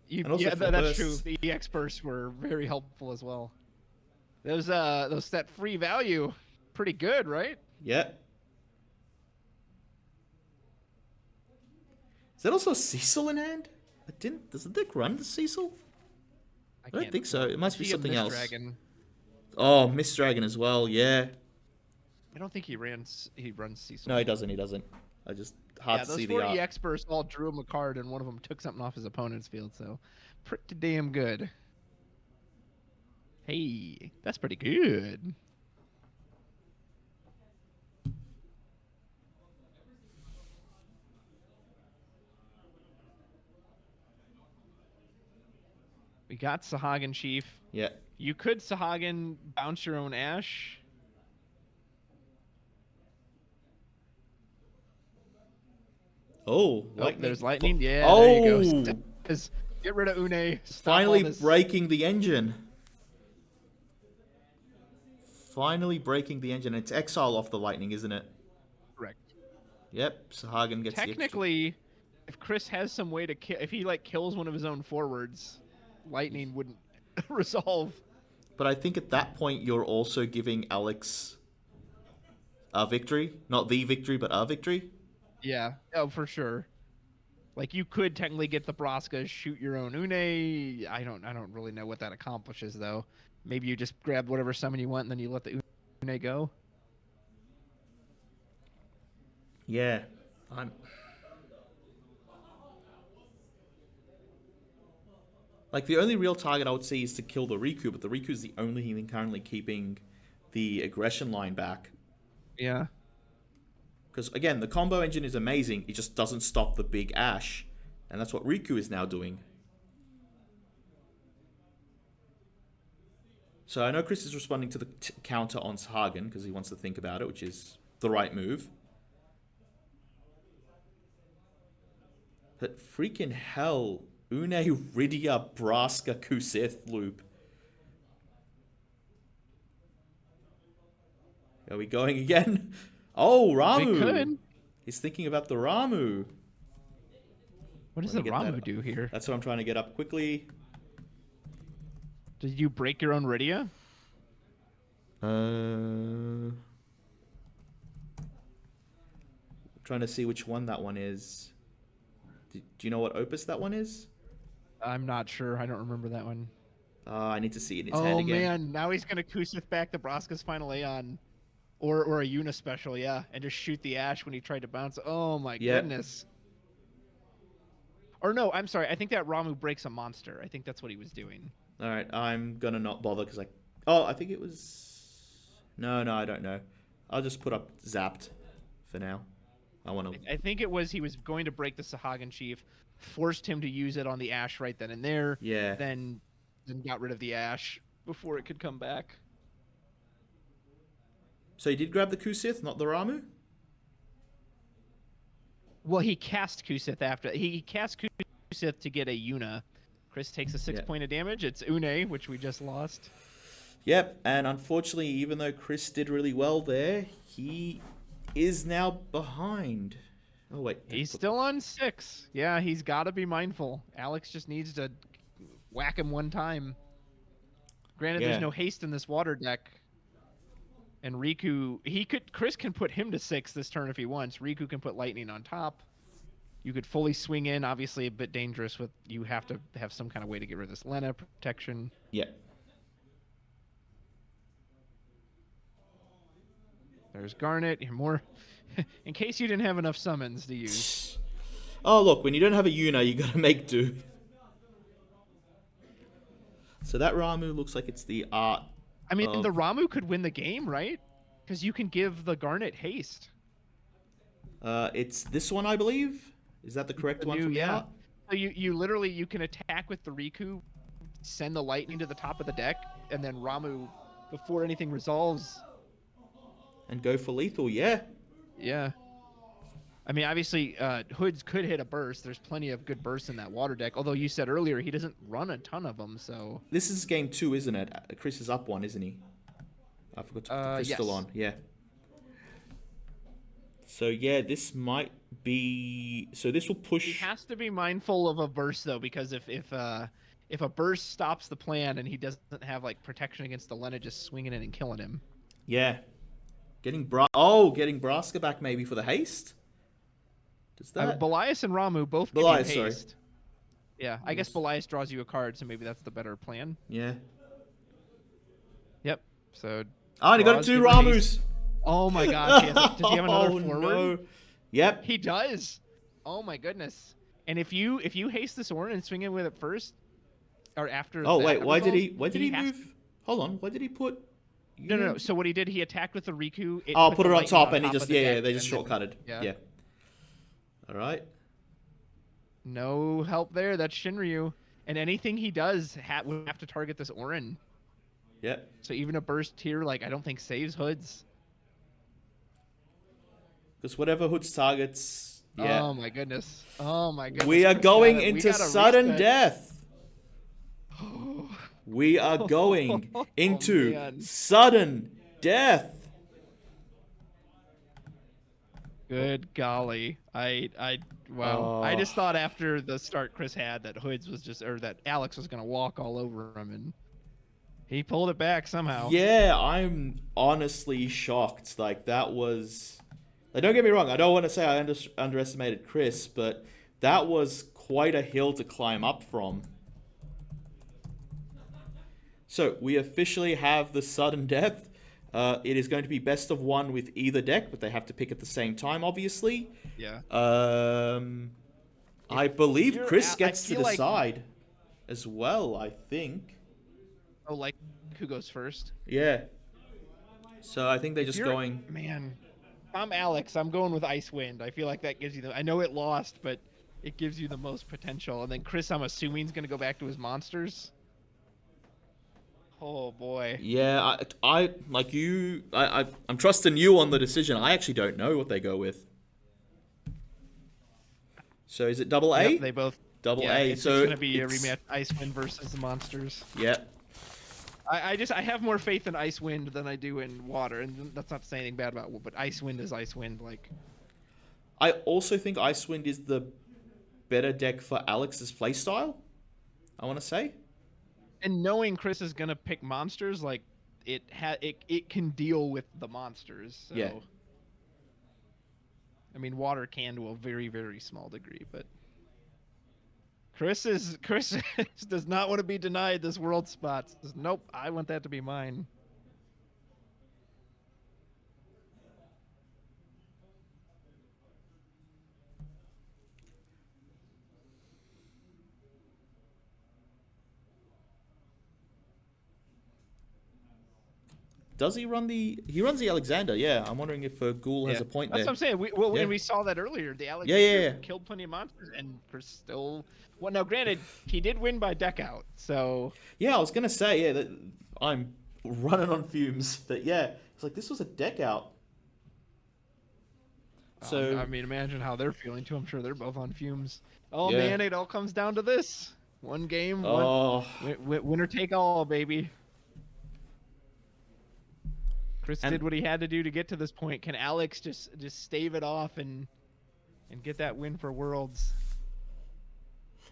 And also Yeah, full that's true. bursts. The EX bursts were very helpful as well. Those that free value, pretty good, right? Yeah. Is that also Cecil in hand? Does the deck run the Cecil? I don't think so. It must be something else. Dragon. Oh, Mist Dragon as well, yeah. I don't think he runs Cecil. No, he doesn't. I just hard Yeah, to those see 4 the art. EX bursts all drew him a card, and one of them took something off his opponent's field, so pretty damn good. Hey, that's pretty good. We got Sahagin Chief. Yeah. You could Sahagin bounce your own Ash. Oh, Oh, there's lightning. Yeah, Oh! there you go. Get rid of Une. Stop all Finally this. breaking the engine. Finally breaking the engine. It's exile off the lightning, isn't it? Correct. Yep, Sahagin gets Technically, if Chris has some way to kill, if he like kills one of his own forwards, lightning wouldn't resolve. But I think at that point you're also giving Alex a victory, not the victory, but a victory. Yeah. Oh, for sure. Like you could technically get the Braska, shoot your own Une. I don't really know what that accomplishes though. Maybe you just grab whatever summon you want and then you let the Une go. Yeah, I'm. Like the only real target I would see is to kill the Riku, but the Riku is the only thing currently keeping the aggression line back. Yeah. Because again, the combo engine is amazing. It just doesn't stop the big Ash, and that's what Riku is now doing. So I know Chris is responding to the counter on Sahagan because he wants to think about it, which is the right move. But freaking hell, Une, Rydia, Braska, Kusith loop. Are we going again? Oh, Ramu. We could. He's thinking about the Ramu. What does the Ramu do here? That's what I'm trying to get up quickly. Did you break your own Rydia? Trying to see which one that one is. Do you know what opus that one is? I'm not sure. I don't remember that one. I need to see it in its head again. Oh man, now he's gonna Kusith back the Braska's final Aeon. Or a Una special, yeah, and just shoot the Ash when he tried to bounce. Oh my goodness. Or no, I'm sorry. I think that Ramu breaks a monster. I think that's what he was doing. All right, I'm gonna not bother because I think it was. No, I don't know. I'll just put up Zapped for now. I think it was he was going to break the Sahagan Chief, forced him to use it on the Ash right then and there. Yeah. Then got rid of the Ash before it could come back. So he did grab the Kusith, not the Ramu? Well, he cast Kusith after. He cast Kusith to get a Una. Chris takes a 6 point of damage. It's Une, which we just lost. Yep, and unfortunately, even though Chris did really well there, he is now behind. Oh, wait. He's still on 6. Yeah, he's got to be mindful. Alex just needs to whack him one time. Granted, there's no haste in this water deck. And Riku, Chris can put him to 6 this turn if he wants. Riku can put lightning on top. You could fully swing in, obviously a bit dangerous with, you have to have some kind of way to get rid of this Lena protection. Yeah. There's Garnet. More, in case you didn't have enough summons to use. Oh, look, when you don't have a Una, you gotta make do. So that Ramu looks like it's the art. I mean, the Ramu could win the game, right? Because you can give the Garnet haste. It's this one, I believe. Is that the correct one from the art? So you literally, you can attack with the Riku, send the lightning to the top of the deck, and then Ramu, before anything resolves. And go for lethal, yeah. Yeah. I mean, obviously, Hoods could hit a burst. There's plenty of good bursts in that water deck. Although you said earlier he doesn't run a ton of them, so. This is game 2, isn't it? Chris is up 1, isn't he? I forgot to put the crystal on. Yeah. So yeah, this might be. So this will push. He has to be mindful of a burst though, because if a burst stops the plan and he doesn't have like protection against the Lena just swinging in and killing him. Yeah. Getting Braska back maybe for the haste. Does that? Belias and Ramu both give you haste. Sorry. Yeah, I guess Belias draws you a card, so maybe that's the better plan. Yeah. Yep. So. Oh, and he got 2 Ramus. Oh my gosh! Does he have another forward? No. Yep. He does. Oh my goodness! And if you haste this Orin and swing in with it first, or after. Oh wait, why did he move? Hold on, why did he put? No. So what he did, he attacked with the Riku. Put it on top, and he just they just shortcutted. Yeah. All right. No help there. That's Shinryu, and anything he does would have to target this Orin. Yep. So even a burst here, like I don't think saves Hoods. Because whatever Hoods targets. Yeah. Oh my goodness. Oh my goodness. We are going into sudden death. We are going into sudden death. Good golly. Wow. I just thought after the start Chris had that Hoods was just, or that Alex was going to walk all over him, and He pulled it back somehow. Yeah, I'm honestly shocked. Like, that was... Like, don't get me wrong, I don't want to say I underestimated Chris, but that was quite a hill to climb up from. So, we officially have the sudden death. It is going to be best of one with either deck, but they have to pick at the same time, obviously. Yeah. I believe Chris gets to feel like- decide as well, I think. Oh, like who goes first? Yeah. So I think they're just You're- going... Man, I'm Alex. I'm going with Icewind. I feel like that gives you the... I know it lost, but it gives you the most potential. And then Chris, I'm assuming, is going to go back to his monsters. Oh, boy. Yeah, I'm trusting you on the decision. I actually don't know what they go with. So is it double A? Yep, they both... Double yeah, A. it's So going to be a it's- rematch. Icewind versus the monsters. Yeah. I have more faith in Icewind than I do in Water, and that's not to say anything bad about it, but Icewind is Icewind. Like, I also think Icewind is the better deck for Alex's playstyle, I want to say. and knowing Chris is gonna pick monsters, like it can deal with the monsters. So. Yeah. I mean, Water can to a very, very small degree, but Chris does not want to be denied this world spot. Says, nope, I want that to be mine. Does he run the... He runs the Alexander, yeah. I'm wondering if Ghoul has a point That's there. what I'm saying. Yeah. And we saw that earlier. The Alexander Yeah. killed plenty of monsters, and Chris still... Well, now, granted, he did win by deck out, so... Yeah, I was going to say, yeah, that I'm running on fumes. But yeah, it's like, this was a deck out. So... I mean, imagine how they're feeling, too. I'm sure they're both on fumes. Oh, Yeah. man, it all comes down to this. One game, Oh... winner take all, baby. Chris And- did what he had to do to get to this point. Can Alex just stave it off and get that win for Worlds?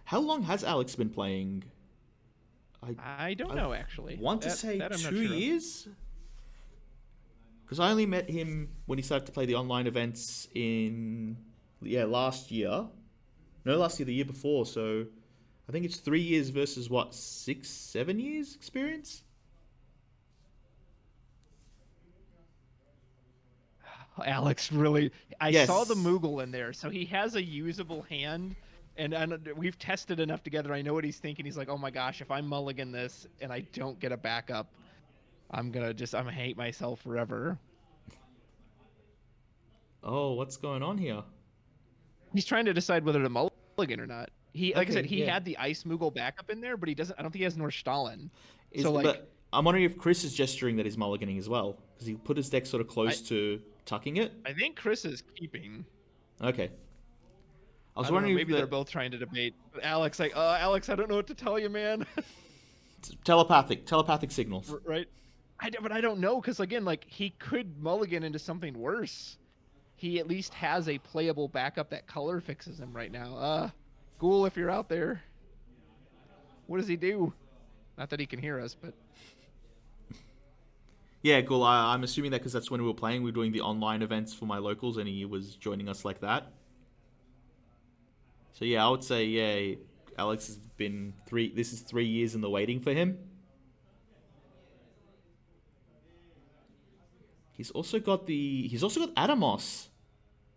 How long has Alex been playing? I don't know, actually. Want to say that I'm not 2 sure of. years? Because I only met him when he started to play the online events in... Yeah, last year. No, last year, the year before. So I think it's 3 years versus, what, 6, 7 years experience? Alex really... I Yes. saw the Moogle in there, so he has a usable hand, and we've tested enough together. I know what he's thinking. He's like, oh my gosh, if I mulligan this and I don't get a backup, I'm gonna hate myself forever. Oh, what's going on here? He's trying to decide whether to mulligan or not. Like I Okay, said, he yeah. had the Ice Moogle backup in there, but he doesn't. I don't think he has Nordstallen. Is, So, like- but I'm wondering if Chris is gesturing that he's mulliganing as well. Because he put his deck sort of close to tucking it. I think Chris is keeping. Okay. I I was don't know, wondering maybe if they're both trying to debate. But Alex, Alex, I don't know what to tell you, man. telepathic signals. Right? But I don't know, because again, like he could mulligan into something worse. He at least has a playable backup that color fixes him right now. Ghoul, if you're out there, what does he do? Not that he can hear us, but Yeah, cool. I'm assuming that because that's when we were playing. We were doing the online events for my locals, and he was joining us like that. So yeah, I would say yeah, Alex has been This is 3 years in the waiting for him. He's also got Adamos.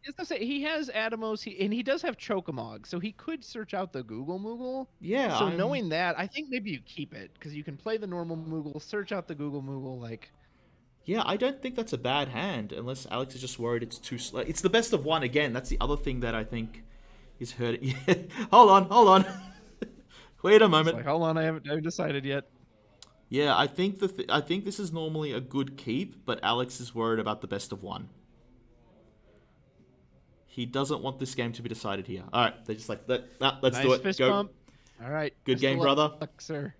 as I say, he has Atomos, and he does have Chocomog, so he could search out the Google Moogle. Yeah. So knowing that, I think maybe you keep it, because you can play the normal Moogle, search out the Google Moogle, like... Yeah, I don't think that's a bad hand, unless Alex is just worried it's too slow. It's the best of one again. That's the other thing that I think is hurting. Yeah. Hold on. Wait a moment. Like, hold on, I haven't decided yet. Yeah, I think I think this is normally a good keep, but Alex is worried about the best of one. He doesn't want this game to be decided here. All right, they're just like, let's Nice do it. fist Go. bump. All right. Good best game, of luck, brother. sir.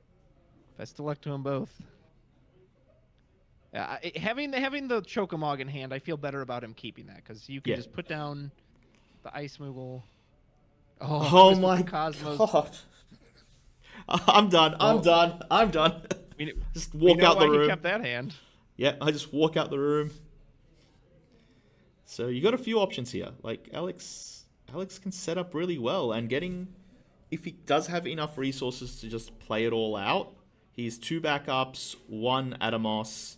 Best of luck to them both. Yeah, having the Chocomog in hand, I feel better about him keeping that, because you can Yeah. just put down the Ice Moogle. Oh Chris with my the Cosmos. god. I'm done. I'm done. Just we walk know out the why he room. kept that hand. Yeah, I just walk out the room. So you got a few options here. Like Alex can set up really well, and if he does have enough resources to just play it all out, he's 2 backups, 1 Atomos.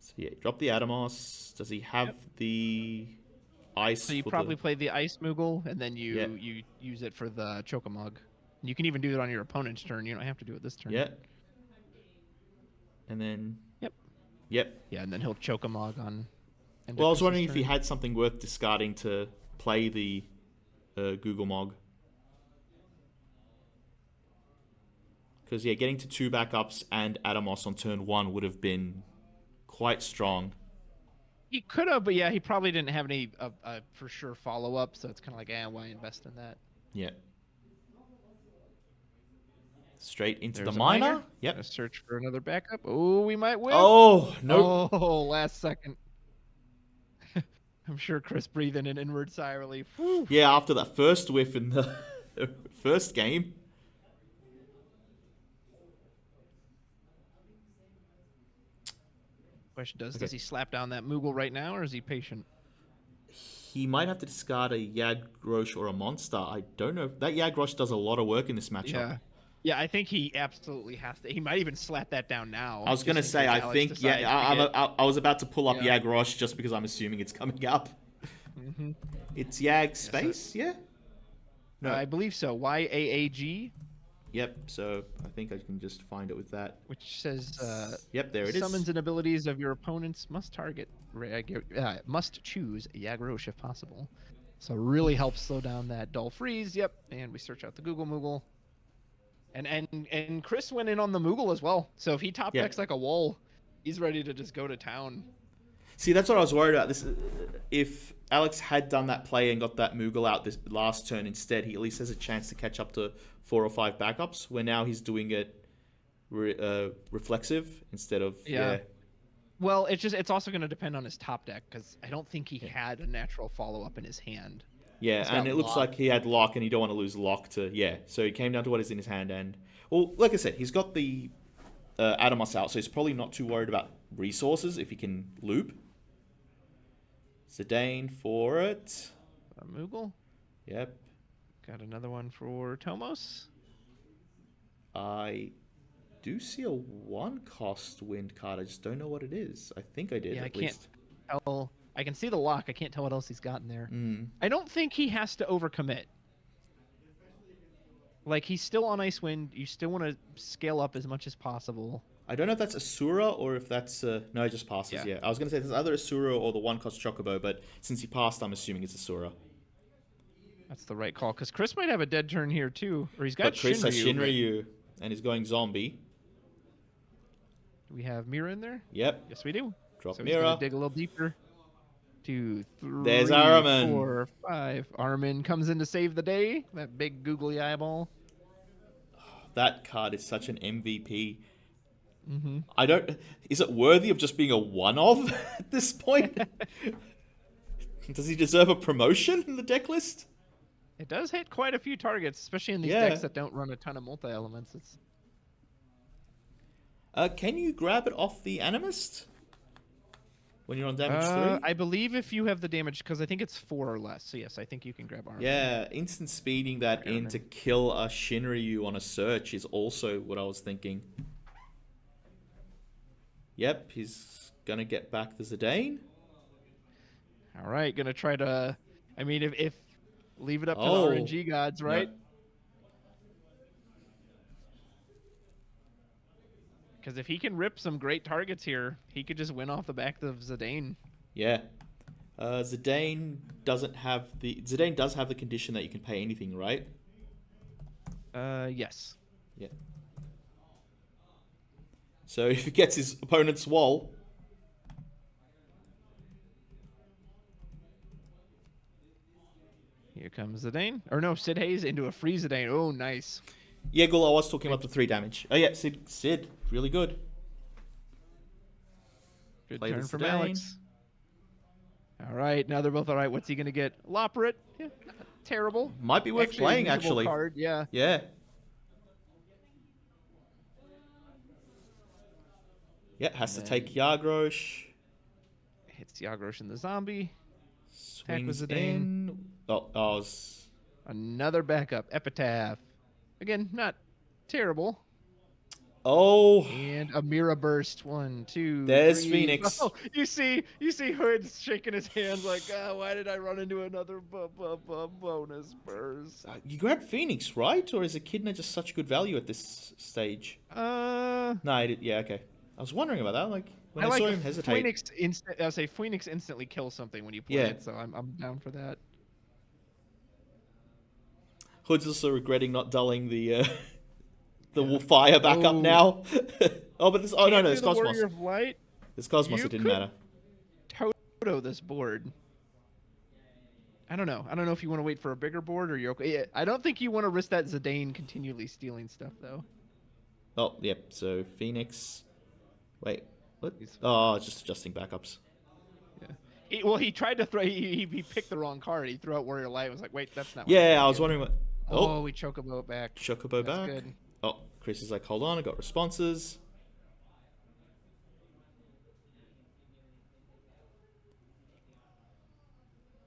So yeah, drop the Atomos. Does he have the ice? So you for probably the... play the Ice Moogle, and then Yeah. you use it for the Chocomog. You can even do it on your opponent's turn. You don't have to do it this turn. Yeah. And then... Yep. Yep. Yeah, and then he'll Chocomog on... Well, I was wondering if he had something worth discarding to play the Google Mog. Because, yeah, getting to 2 backups and Atomos on turn 1 would have been quite strong. He could have, but yeah, he probably didn't have any for sure follow-up, so it's kind of like, why invest in that? Yeah. Straight into There's the a miner. Yep. Gonna search for another backup. Oh, we might win. Oh, no. Oh, last second. I'm sure Chris breathing an inward sigh of relief. Whew. Yeah, after that first whiff in the first game. Question does he slap down that Moogle right now, or is he patient? He might have to discard a Yagrosh or a monster. I don't know. That Yagrosh does a lot of work in this matchup. Yeah. Yeah, I think he absolutely has to. He might even slap that down now. I was going to say, I think, I was about to pull up Yagrosh just because I'm assuming it's coming up. Mm-hmm. It's Yag Space, yeah? No. I believe so. YAAG. Yep, so I think I can just find it with that. Which says, yep, there it is. Summons and abilities of your opponents must must choose Yagrosh if possible. So really helps slow down that dull freeze. Yep, and we search out the Google Moogle. And Chris went in on the Moogle as well. So if he top decks like a wall, he's ready to just go to town. See, that's what I was worried about. If Alex had done that play and got that Moogle out this last turn instead, he at least has a chance to catch up to 4 or 5 backups, where now he's doing it reflexive instead of... Yeah. Well, it's also going to depend on his top deck, because I don't think he had a natural follow-up in his hand. Yeah, and it looks like he had lock, and you don't want to lose lock to... Yeah, so he came down to what is in his hand, and... Well, like I said, he's got the Atomos out, so he's probably not too worried about resources if he can loop. Zidane for it. A Moogle? Yep. Got another one for Tomos. I do see a 1-cost wind card. I just don't know what it is. I think I did, at least. Can't tell... I can see the lock. I can't tell what else he's got in there. Mm. I don't think he has to overcommit. Like, he's still on Icewind. You still want to scale up as much as possible. I don't know if that's Asura or if that's... no, it just passes, yeah. I was going to say there's either Asura or the 1-cost Chocobo, but since he passed, I'm assuming it's Asura. That's the right call, because Chris might have a dead turn here, too. Or he's got But Chris has Shinryu, and he's going zombie. Do we have Mira in there? Yep. Yes, we do. Drop so Mira. He's gonna dig a little deeper. 2, 3, There's Araman. 4, 5. Araman comes in to save the day. That big googly eyeball. That card is such an MVP. Mm-hmm. Is it worthy of just being a one-of at this point? Does he deserve a promotion in the deck list? It does hit quite a few targets, especially in these decks that don't run a ton of multi-elements. Can you grab it off the Animist when you're on damage 3? I believe if you have the damage, because I think it's 4 or less. So yes, I think you can grab Armor. Yeah, instant speeding that in to kill a Shinryu on a search is also what I was thinking. Yep, he's gonna get back the Zidane. All right, gonna try to... I mean, if leave it up to the RNG gods, right? Because if he can rip some great targets here, he could just win off the back of Zidane. Yeah. Zidane does have the condition that you can pay anything, right? Yes. Yeah. So if he gets his opponent's wall... Here comes Zidane. Or no, Sid Hayes into a free Zidane. Oh, nice. Yeah, Gul, I was talking about the 3 damage. Oh yeah, Sid, really good. Good turn from Alex. All right, now they're both all right. What's he going to get? Loporrit. Yeah, not terrible. Might be worth playing, actually. Card, yeah. Yeah. Yeah, has to And take then Yagrosh. hits Yagrosh and the zombie. Attack with Swings Zidane. in. Oh, Another backup. Epitaph. Again, not terrible. oh, And a Mira Burst. 1, 2, there's 3. Phoenix. Oh, you see Hood's shaking his hands like, why did I run into another bonus burst? You grabbed Phoenix, right? Or is Echidna just such good value at this stage? No, I did. Yeah, okay. I was wondering about that. Like when I I like saw the him hesitate. Phoenix instant. I say Phoenix instantly kills something when you play Yeah. it, so I'm down for that. Hood's also regretting not dulling the Yeah. fire backup Oh, now. Oh, but this. Oh no, can't no, do it's the Cosmos. Warrior of Light. It's Cosmos. You It didn't could matter. Toto this board. I don't know. I don't know if you want to wait for a bigger board or you're okay. Yeah, I don't think you want to risk that Zidane continually stealing stuff though. Oh, yep. So Phoenix. Wait, what? He's- Oh, just adjusting backups. Yeah. He tried to throw. He picked the wrong card. He threw out Warrior Light. I was like, wait, that's not. Yeah, I was wondering what. Oh, we Chocobo it back. Chocobo That's back. good. Oh, Chris is like, hold on, I got responses.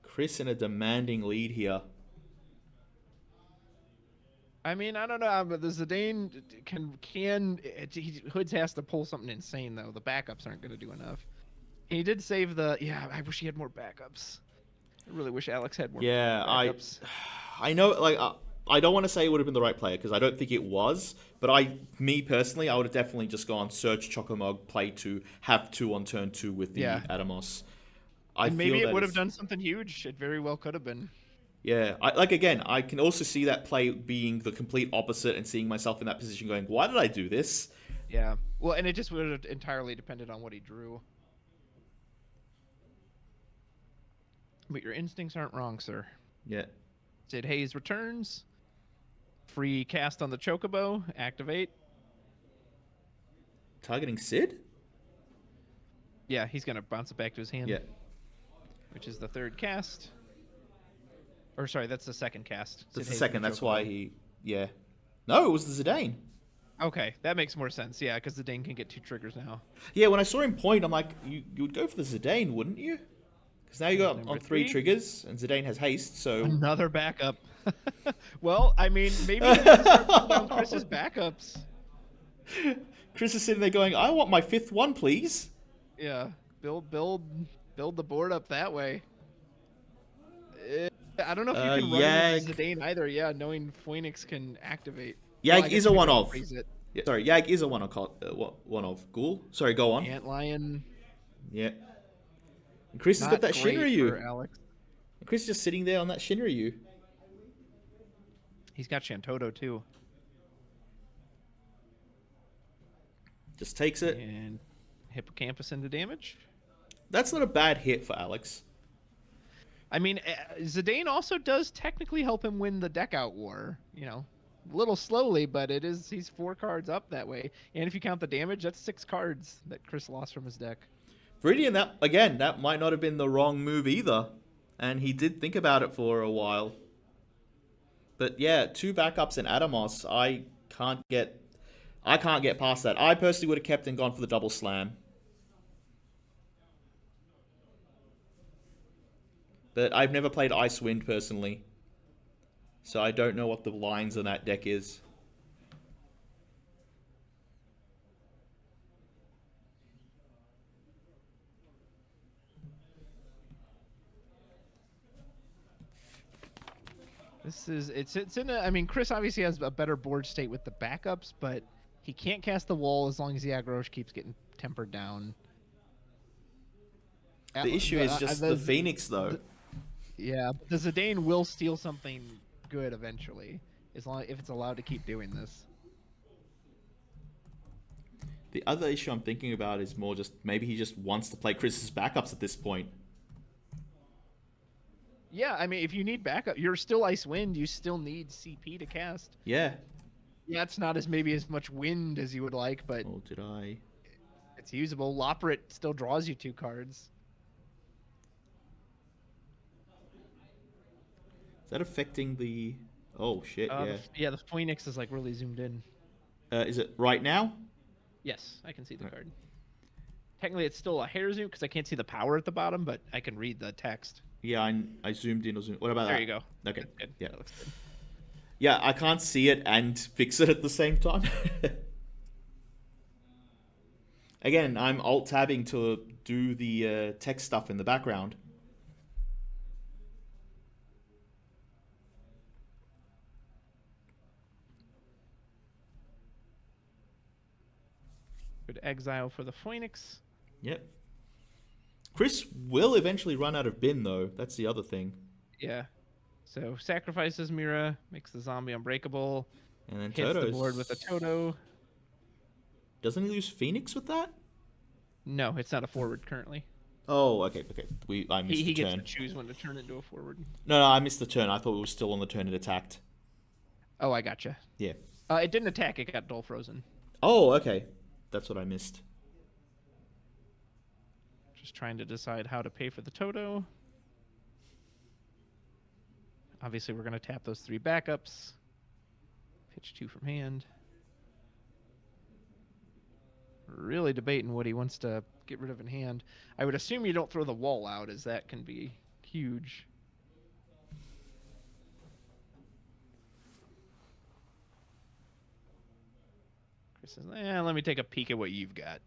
Chris in a demanding lead here. I mean, I don't know, but the Zidane Hoods has to pull something insane though. The backups aren't going to do enough. And he did save the. Yeah, I wish he had more backups. I really wish Alex had more. Yeah, backups. I know, like, I don't want to say it would have been the right player because I don't think it was. But me personally, I would have definitely just gone search Chocomog, play 2, have 2 on turn 2 with the Adamos. And maybe it would have done something huge. It very well could have been. Yeah, I can also see that play being the complete opposite and seeing myself in that position going, why did I do this? Yeah. Well, and it just would have entirely depended on what he drew. But your instincts aren't wrong, sir. Yeah. Sid Hayes returns. Free cast on the Chocobo. Activate. Targeting Sid? Yeah, he's going to bounce it back to his hand. Yeah. Which is the third cast. Or sorry, that's the second cast. That's Sid the Hayes second, and that's Chocobo. why he... Yeah. No, it was the Zidane. Okay, that makes more sense. Yeah, because Zidane can get 2 triggers now. Yeah, when I saw him point, I'm like, you would go for the Zidane, wouldn't you? Because now you got Number on 3 3. triggers, and Zidane has haste, so... Another backup. Well, I mean, maybe he can start putting down Chris's backups. Chris is sitting there going, I want my 5th one, please. Yeah, build the board up that way. I don't know if you can run Yag. Zidane either. Yeah, knowing Phoenix can activate. Yag I is guess a maybe one I'll of. freeze it. Yeah, sorry, Yag is a one of. Ghoul. Sorry, go on. Antlion. Yeah. And Chris has got that Not great for Shinryu. Alex. And Chris is just sitting there on that Shinryu. He's got Shantoto too. Just takes it. And Hippocampus into damage. That's not a bad hit for Alex. I mean, Zidane also does technically help him win the deck out war. You know, a little slowly, but he's 4 cards up that way. And if you count the damage, that's 6 cards that Chris lost from his deck. Viridian, that might not have been the wrong move either. And he did think about it for a while. But yeah, 2 backups in Adamos, I can't get past that. I personally would have kept and gone for the double slam. But I've never played Icewind personally. So I don't know what the lines on that deck is. It's in a, I mean, Chris obviously has a better board state with the backups, but he can't cast the wall as long as the aggro keeps getting tempered down. The issue is just the Phoenix, though. Yeah, the Zidane will steal something good eventually, as long if it's allowed to keep doing this. The other issue I'm thinking about is more just maybe he just wants to play Chris's backups at this point. Yeah, I mean, if you need backup, you're still Icewind. You still need CP to cast. Yeah. Yeah, it's not as much wind as you would like, but Oh, did I? it's usable. Lopprit still draws you 2 cards. Is that affecting the... Oh, shit, yeah. The Phoenix is like really zoomed in. Is it right now? Yes, I can see the Right. card. Technically, it's still a hair zoom because I can't see the power at the bottom, but I can read the text. Yeah, I zoomed in or zoomed. What about that? There you go. Okay. That's good. Yeah. That looks good. Yeah, I can't see it and fix it at the same time. Again, I'm alt-tabbing to do the text stuff in the background. Good exile for the Phoenix. Yep. Chris will eventually run out of bin, though. That's the other thing. Yeah. So sacrifices Mira, makes the zombie unbreakable, And then hits Toto's... the board with a Toto. Doesn't he lose Phoenix with that? No, it's not a forward currently. Oh, okay. I missed He the gets turn. to choose when to turn into a forward. No, I missed the turn. I thought we were still on the turn it attacked. Oh, I gotcha. Yeah. It didn't attack. It got dull frozen. Oh, okay. That's what I missed. Just trying to decide how to pay for the Toto. Obviously, we're going to tap those 3 backups. Pitch 2 from hand. Really debating what he wants to get rid of in hand. I would assume you don't throw the wall out, as that can be huge. Chris says, let me take a peek at what you've got.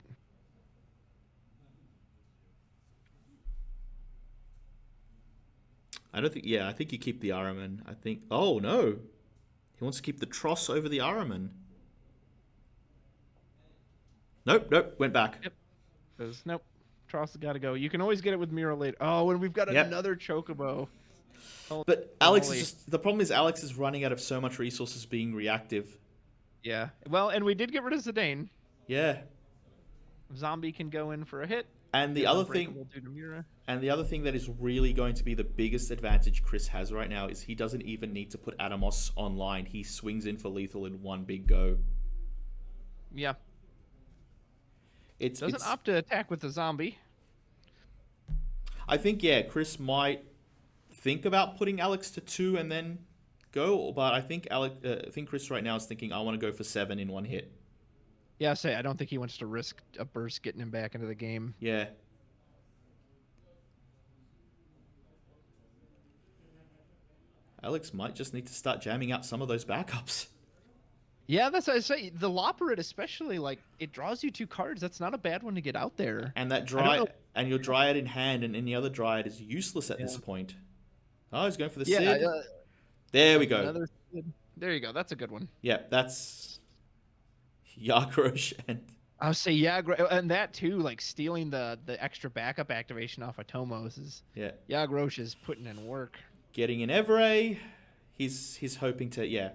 I don't think... Yeah, I think you keep the Araman. I think... Oh, no. He wants to keep the Tross over the Araman. Nope. Went back. Yep. Says, nope. Tross has got to go. You can always get it with Mira later. Oh, and we've got another Chocobo. But Alex is just... The problem is Alex is running out of so much resources being reactive. Yeah. Well, and we did get rid of Zidane. Yeah. Zombie can go in for a hit. And the other thing... And the other thing that is really going to be the biggest advantage Chris has right now is he doesn't even need to put Adamos online. He swings in for lethal in one big go. Yeah. Doesn't opt to attack with the zombie. I think, yeah, Chris might think about putting Alex to 2 and then go, but I think Chris right now is thinking, I want to go for 7 in one hit. Yeah, I don't think he wants to risk a burst getting him back into the game. Yeah. Alex might just need to start jamming out some of those backups. Yeah, that's what I say. The Loperate especially, like, it draws you 2 cards. That's not a bad one to get out there. And that Dryad, and your Dryad in hand, and any other Dryad is useless at this point. Oh, he's going for the Sid. There we go. There you go. That's a good one. Yeah, that's Yagrosh and... I would say, yeah, and that too, like stealing the extra backup activation off of Tomos is... Yeah. Yagrosh is putting in work. Getting in Evray, he's hoping to, yeah.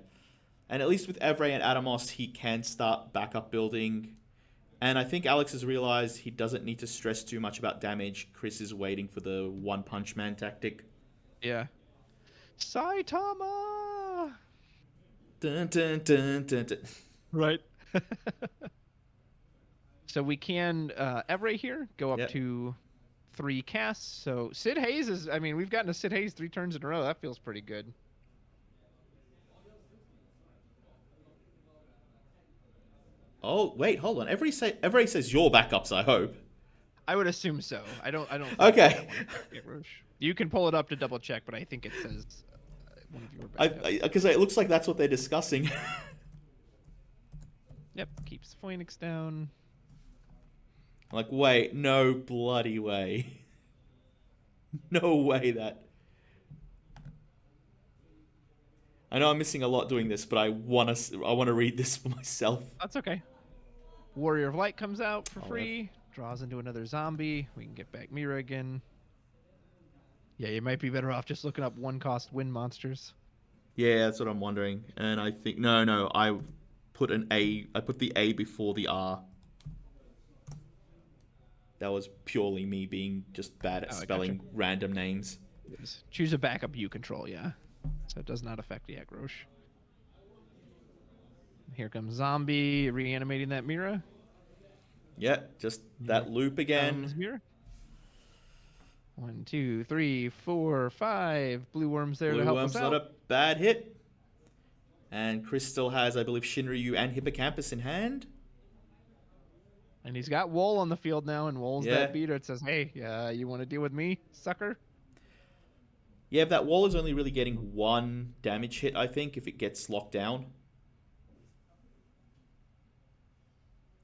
And at least with Evray and Adamos, he can start backup building. And I think Alex has realized he doesn't need to stress too much about damage. Chris is waiting for the One Punch Man tactic. Yeah. Saitama! Dun, dun, dun, dun, dun. Right. So we can, Evray here, go up to 3 casts. So Sid Hayes is, I mean, we've gotten to Sid Hayes 3 turns in a row. That feels pretty good. Oh, wait, hold on. Evray says your backups, I hope. I would assume so. I don't. Okay. You can pull it up to double check, but I think it says one of your backups. Because it looks like that's what they're discussing. Yep, keeps Phoenix down. Like, wait, no bloody way. No way that... I know I'm missing a lot doing this, but I want to read this for myself. That's okay. Warrior of Light comes out for free. Draws into another zombie. We can get back Mira again. Yeah, you might be better off just looking up 1-cost win monsters. Yeah, that's what I'm wondering. And I think... No, I put an A... I put the A before the R. That was purely me being just bad at spelling random names. Choose a backup you control, yeah. So it does not affect Yagrosh. Here comes Zombie, reanimating that Mira. Yeah, just that loop again. Mira. 1, 2, 3, 4, 5. Blue Worm's there to help us out. Blue Worm's not a bad hit. And Chris still has, I believe, Shinryu and Hippocampus in hand. And he's got Wool on the field now, and Wool's Yeah. that beater. It says, hey, you want to deal with me, sucker? Yeah, that wall is only really getting 1 damage hit, I think, if it gets locked down.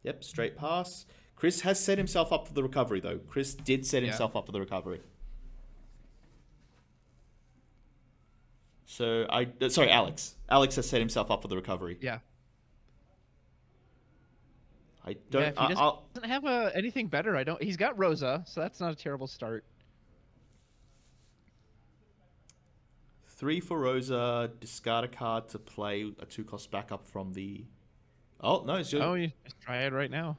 Yep, straight pass. Chris has set himself up for the recovery, though. Chris did set himself up for the recovery. So, sorry, Alex. Alex has set himself up for the recovery. Yeah. I don't... Yeah, if he doesn't have anything better, I don't... He's got Rosa, so that's not a terrible start. 3 for Rosa, discard a card to play a 2-cost backup from the... Oh, no, it's just... Oh, you just Dryad right now.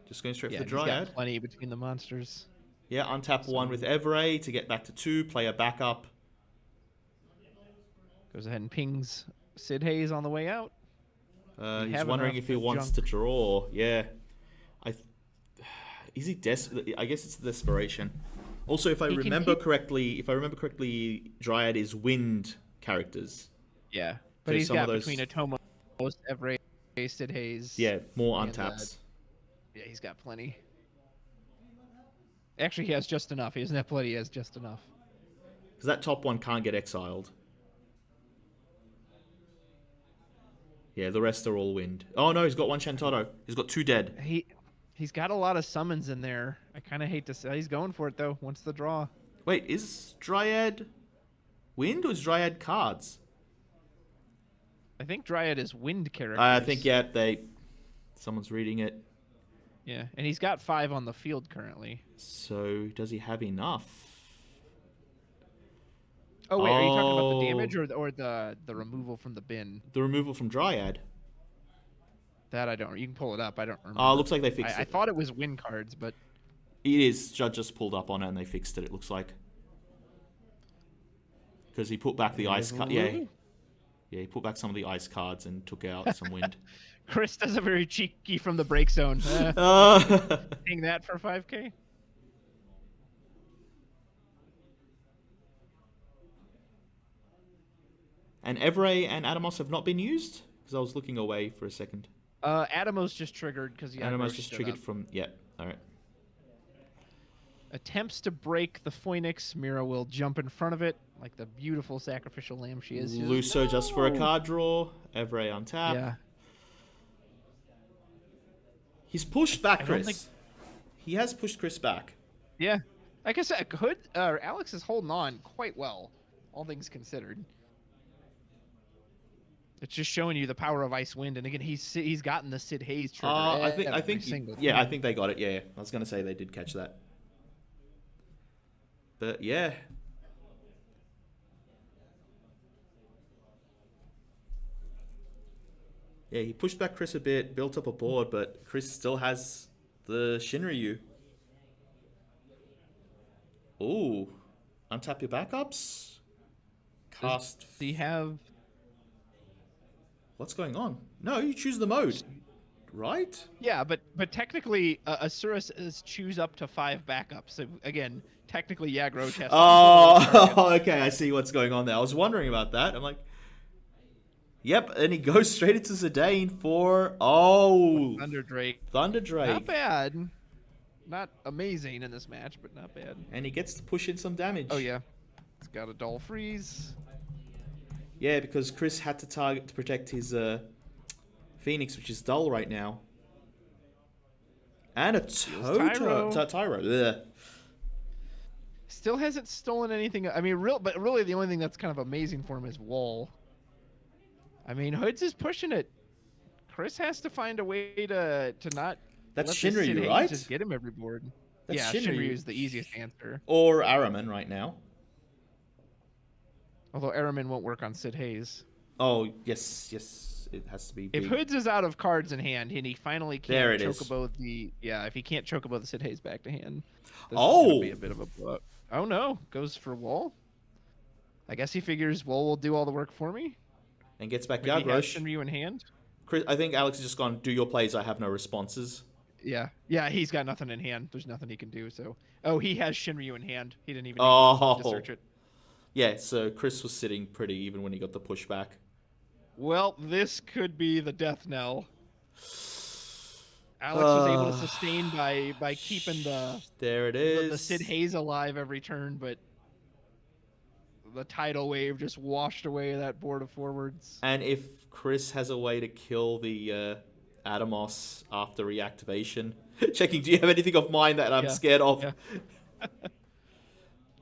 Just going straight for the He's Dryad. got plenty between the monsters. Yeah, untap 1 with Everay to get back to 2, play a backup. Goes ahead and pings Sid Hayes on the way out. He's wondering if he wants to draw. Yeah. Is he desperate? I guess it's desperation. Also, if I remember correctly, Dryad is wind characters. Yeah, but he's got between Atomos, Everay, Sid Hayes. Yeah, more untaps. Yeah, he's got plenty. Actually, he has just enough. He doesn't have plenty. He has just enough. Because that top one can't get exiled. Yeah, the rest are all wind. Oh no, he's got 1 Shantotto. He's got 2 dead. He's got a lot of summons in there. I kind of hate to say. He's going for it though. Once the draw. Wait, is Dryad wind or is Dryad cards? I think Dryad is wind characters. I think someone's reading it. Yeah, and he's got 5 on the field currently. So does he have enough? Oh wait, are you talking about the damage or the removal from the bin? The removal from Dryad. That I don't. You can pull it up. I don't remember. Oh, looks like they fixed it. I thought it was win cards, but it is. Judge just pulled up on it and they fixed it. It looks like because he put back the ice card. Yeah, he put back some of the ice cards and took out some wind. Chris does a very cheeky from the break zone. Paying that for 5K. And Everay and Atomos have not been used? Because I was looking away for a second. Atomos just triggered because Atomos just triggered from... Yeah, alright. Attempts to break the Phoenix. Mira will jump in front of it like the beautiful sacrificial lamb she is. Luso just for a card draw. Everay on tap. Yeah. He's pushed back Chris. He has pushed Chris back. Yeah. Like I said, Alex is holding on quite well, all things considered. It's just showing you the power of Ice Wind, and again, he's gotten the Sid Hayes trigger. I think they got it. Yeah, I was gonna say they did catch that. But yeah. Yeah, he pushed back Chris a bit, built up a board, but Chris still has the Shinryu. Ooh. Untap your backups? Cast. Do you have... What's going on? No, you choose the mode, right? Yeah, but technically, Asuras is choose up to 5 backups. So again, technically, yeah, Groch has... Oh, okay, I see what's going on there. I was wondering about that. I'm like... Yep, and he goes straight into Zidane for... Oh! Thunder Drake. Thunder Drake. Not bad. Not amazing in this match, but not bad. And he gets to push in some damage. Oh, yeah. He's got a dull freeze. Yeah, because Chris had to target to protect his Phoenix, which is dull right now. And a Tyro. Ugh. Still hasn't stolen anything. I mean, really the only thing that's kind of amazing for him is Wall. I mean, Hoods is pushing it. Chris has to find a way to not... That's Shinryu, right? Just get him every board. That's yeah, Shinryu is the easiest answer. Or Araman right now. Although Araman won't work on Sid Hayes. Oh, yes. It has to be big. If Hoods is out of cards in hand and he finally can't there it Chocobo if he can't Chocobo the Sid Hayes back to hand, this is gonna be a bit of a blow. Oh no, goes for Wall. I guess he figures Wall will do all the work for me. And gets back Gargrosh. Shinryu in hand. Chris, I think Alex has just gone, do your plays, I have no responses. Yeah, he's got nothing in hand. There's nothing he can do. So, he has Shinryu in hand. He didn't even need to search it. Yeah, so Chris was sitting pretty even when he got the pushback. Well, this could be the death knell. Alex was able to sustain by keeping there it the is. Sid Hayes alive every turn, but the tidal wave just washed away that board of forwards. And if Chris has a way to kill the Atomos after reactivation, checking, do you have anything of mine that I'm scared of? Yeah.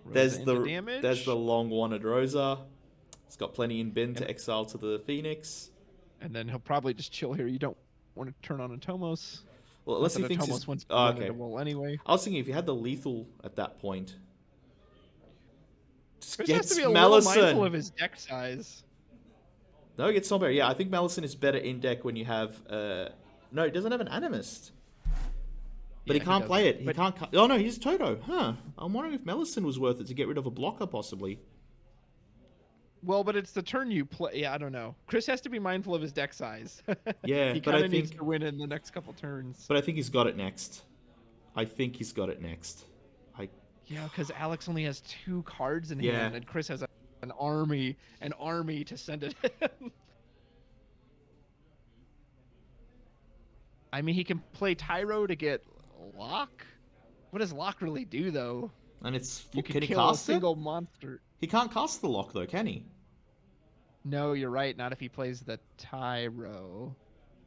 there's damage. the long wanted Rosa. It's got plenty in bin to exile to the Phoenix. And then he'll probably just chill here. You don't want to turn on a Tomos. Well, unless he thinks Tomos wants to okay. roll anyway. I was thinking if you had the lethal at that point. Chris has to be a little mindful of his deck size. No, he gets Sombere. Yeah, I think Malison is better in deck when you have... no, he doesn't have an Animist. But he can't play it. He can't... Oh, no, he's Toto. Huh. I'm wondering if Malison was worth it to get rid of a blocker, possibly. Well, but it's the turn you play. Yeah, I don't know. Chris has to be mindful of his deck size. Yeah, he kind of needs to win in the next couple turns. But I think he's got it next. Yeah, because Alex only has 2 cards in hand, and Chris has an army to send it in. I mean, he can play Tyro to get Lock. What does Lock really do, though? And it's... You can he kill cast a single monster. He can't cast the Lock, though, can he? No, you're right. Not if he plays the Tyro.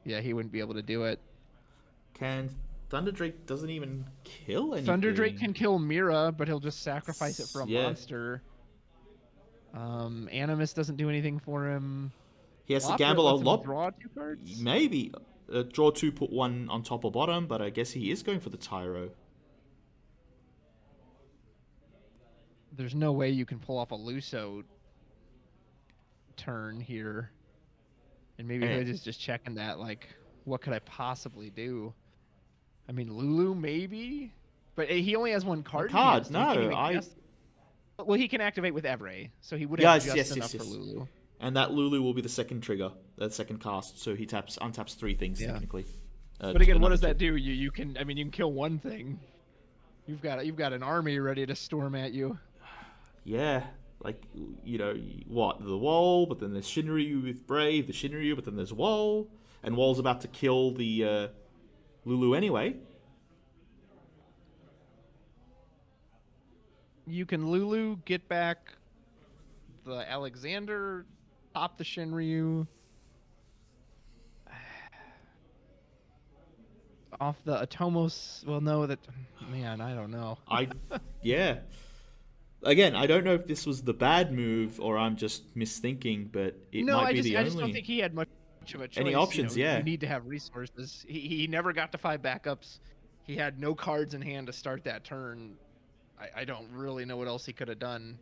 Yeah, he wouldn't be able to do it. Thunderdrake doesn't even kill anything. Thunderdrake can kill Mira, but he'll just sacrifice it for a monster. Animus doesn't do anything for him. He has to gamble a lot. Draw 2 cards? Maybe. Draw 2, put 1 on top or bottom, but I guess he is going for the Tyro. There's no way you can pull off a Luso turn here. And maybe Hood is just checking that, like, what could I possibly do? I mean, Lulu, maybe? But he only has 1 card. Well, he can activate with Evray, so he would have just enough for Lulu. And that Lulu will be the second trigger, the second cast, so he untaps 3 things, technically. But again, what does that do? You can kill 1 thing. You've got an army ready to storm at you. Yeah, like, what? The Wall, but then there's Shinryu with Brave, the Shinryu, but then there's Wall, and Wall's about to kill the Lulu anyway. You can Lulu, get back the Alexander, pop the Shinryu. Off the Atomos, well, no, man, I don't know. Yeah. Again, I don't know if this was the bad move or I'm just misthinking, but it might be the only... I just don't think he had much of a choice. Any options, You need to have resources. He never got to 5 backups. He had no cards in hand to start that turn. I don't really know what else he could have done.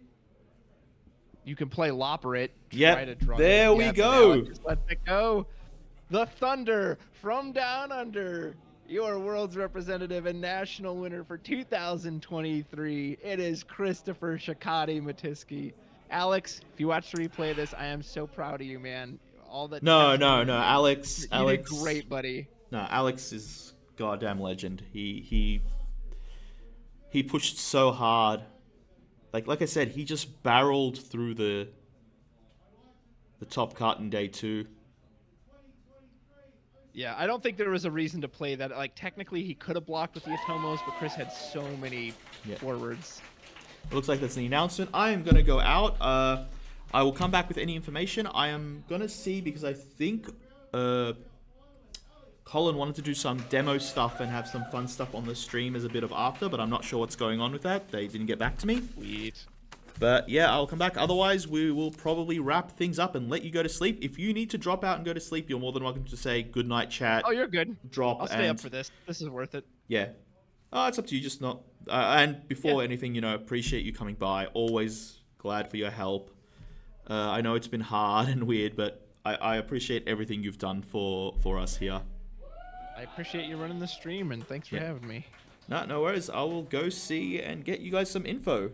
You can play Loperate. Yeah, there we go. Just let it go. The Thunder from Down Under. Your world's representative and national winner for 2023. It is Christopher Shakati Matiski. Alex, if you watch the replay of this, I am so proud of you, man. No, Alex. You did great, buddy. No, Alex is goddamn legend. He pushed so hard. Like I said, he just barreled through the top cut in day 2. Yeah, I don't think there was a reason to play that. Like, technically, he could have blocked with the Atomos, but Chris had so many forwards. It looks like that's the announcement. I am going to go out. I will come back with any information. I am going to see, because I think Colin wanted to do some demo stuff and have some fun stuff on the stream as a bit of after, but I'm not sure what's going on with that. They didn't get back to me. Sweet. But yeah, I'll come back. Otherwise, we will probably wrap things up and let you go to sleep. If you need to drop out and go to sleep, you're more than welcome to say good night, chat. Oh, you're good. Drop. I'll stay up for this. This is worth it. Yeah. Oh, it's up to you. Just not. And before anything, appreciate you coming by. Always glad for your help. I know it's been hard and weird, but I appreciate everything you've done for us here. I appreciate you running the stream, and thanks for having me. No worries. I will go see and get you guys some info.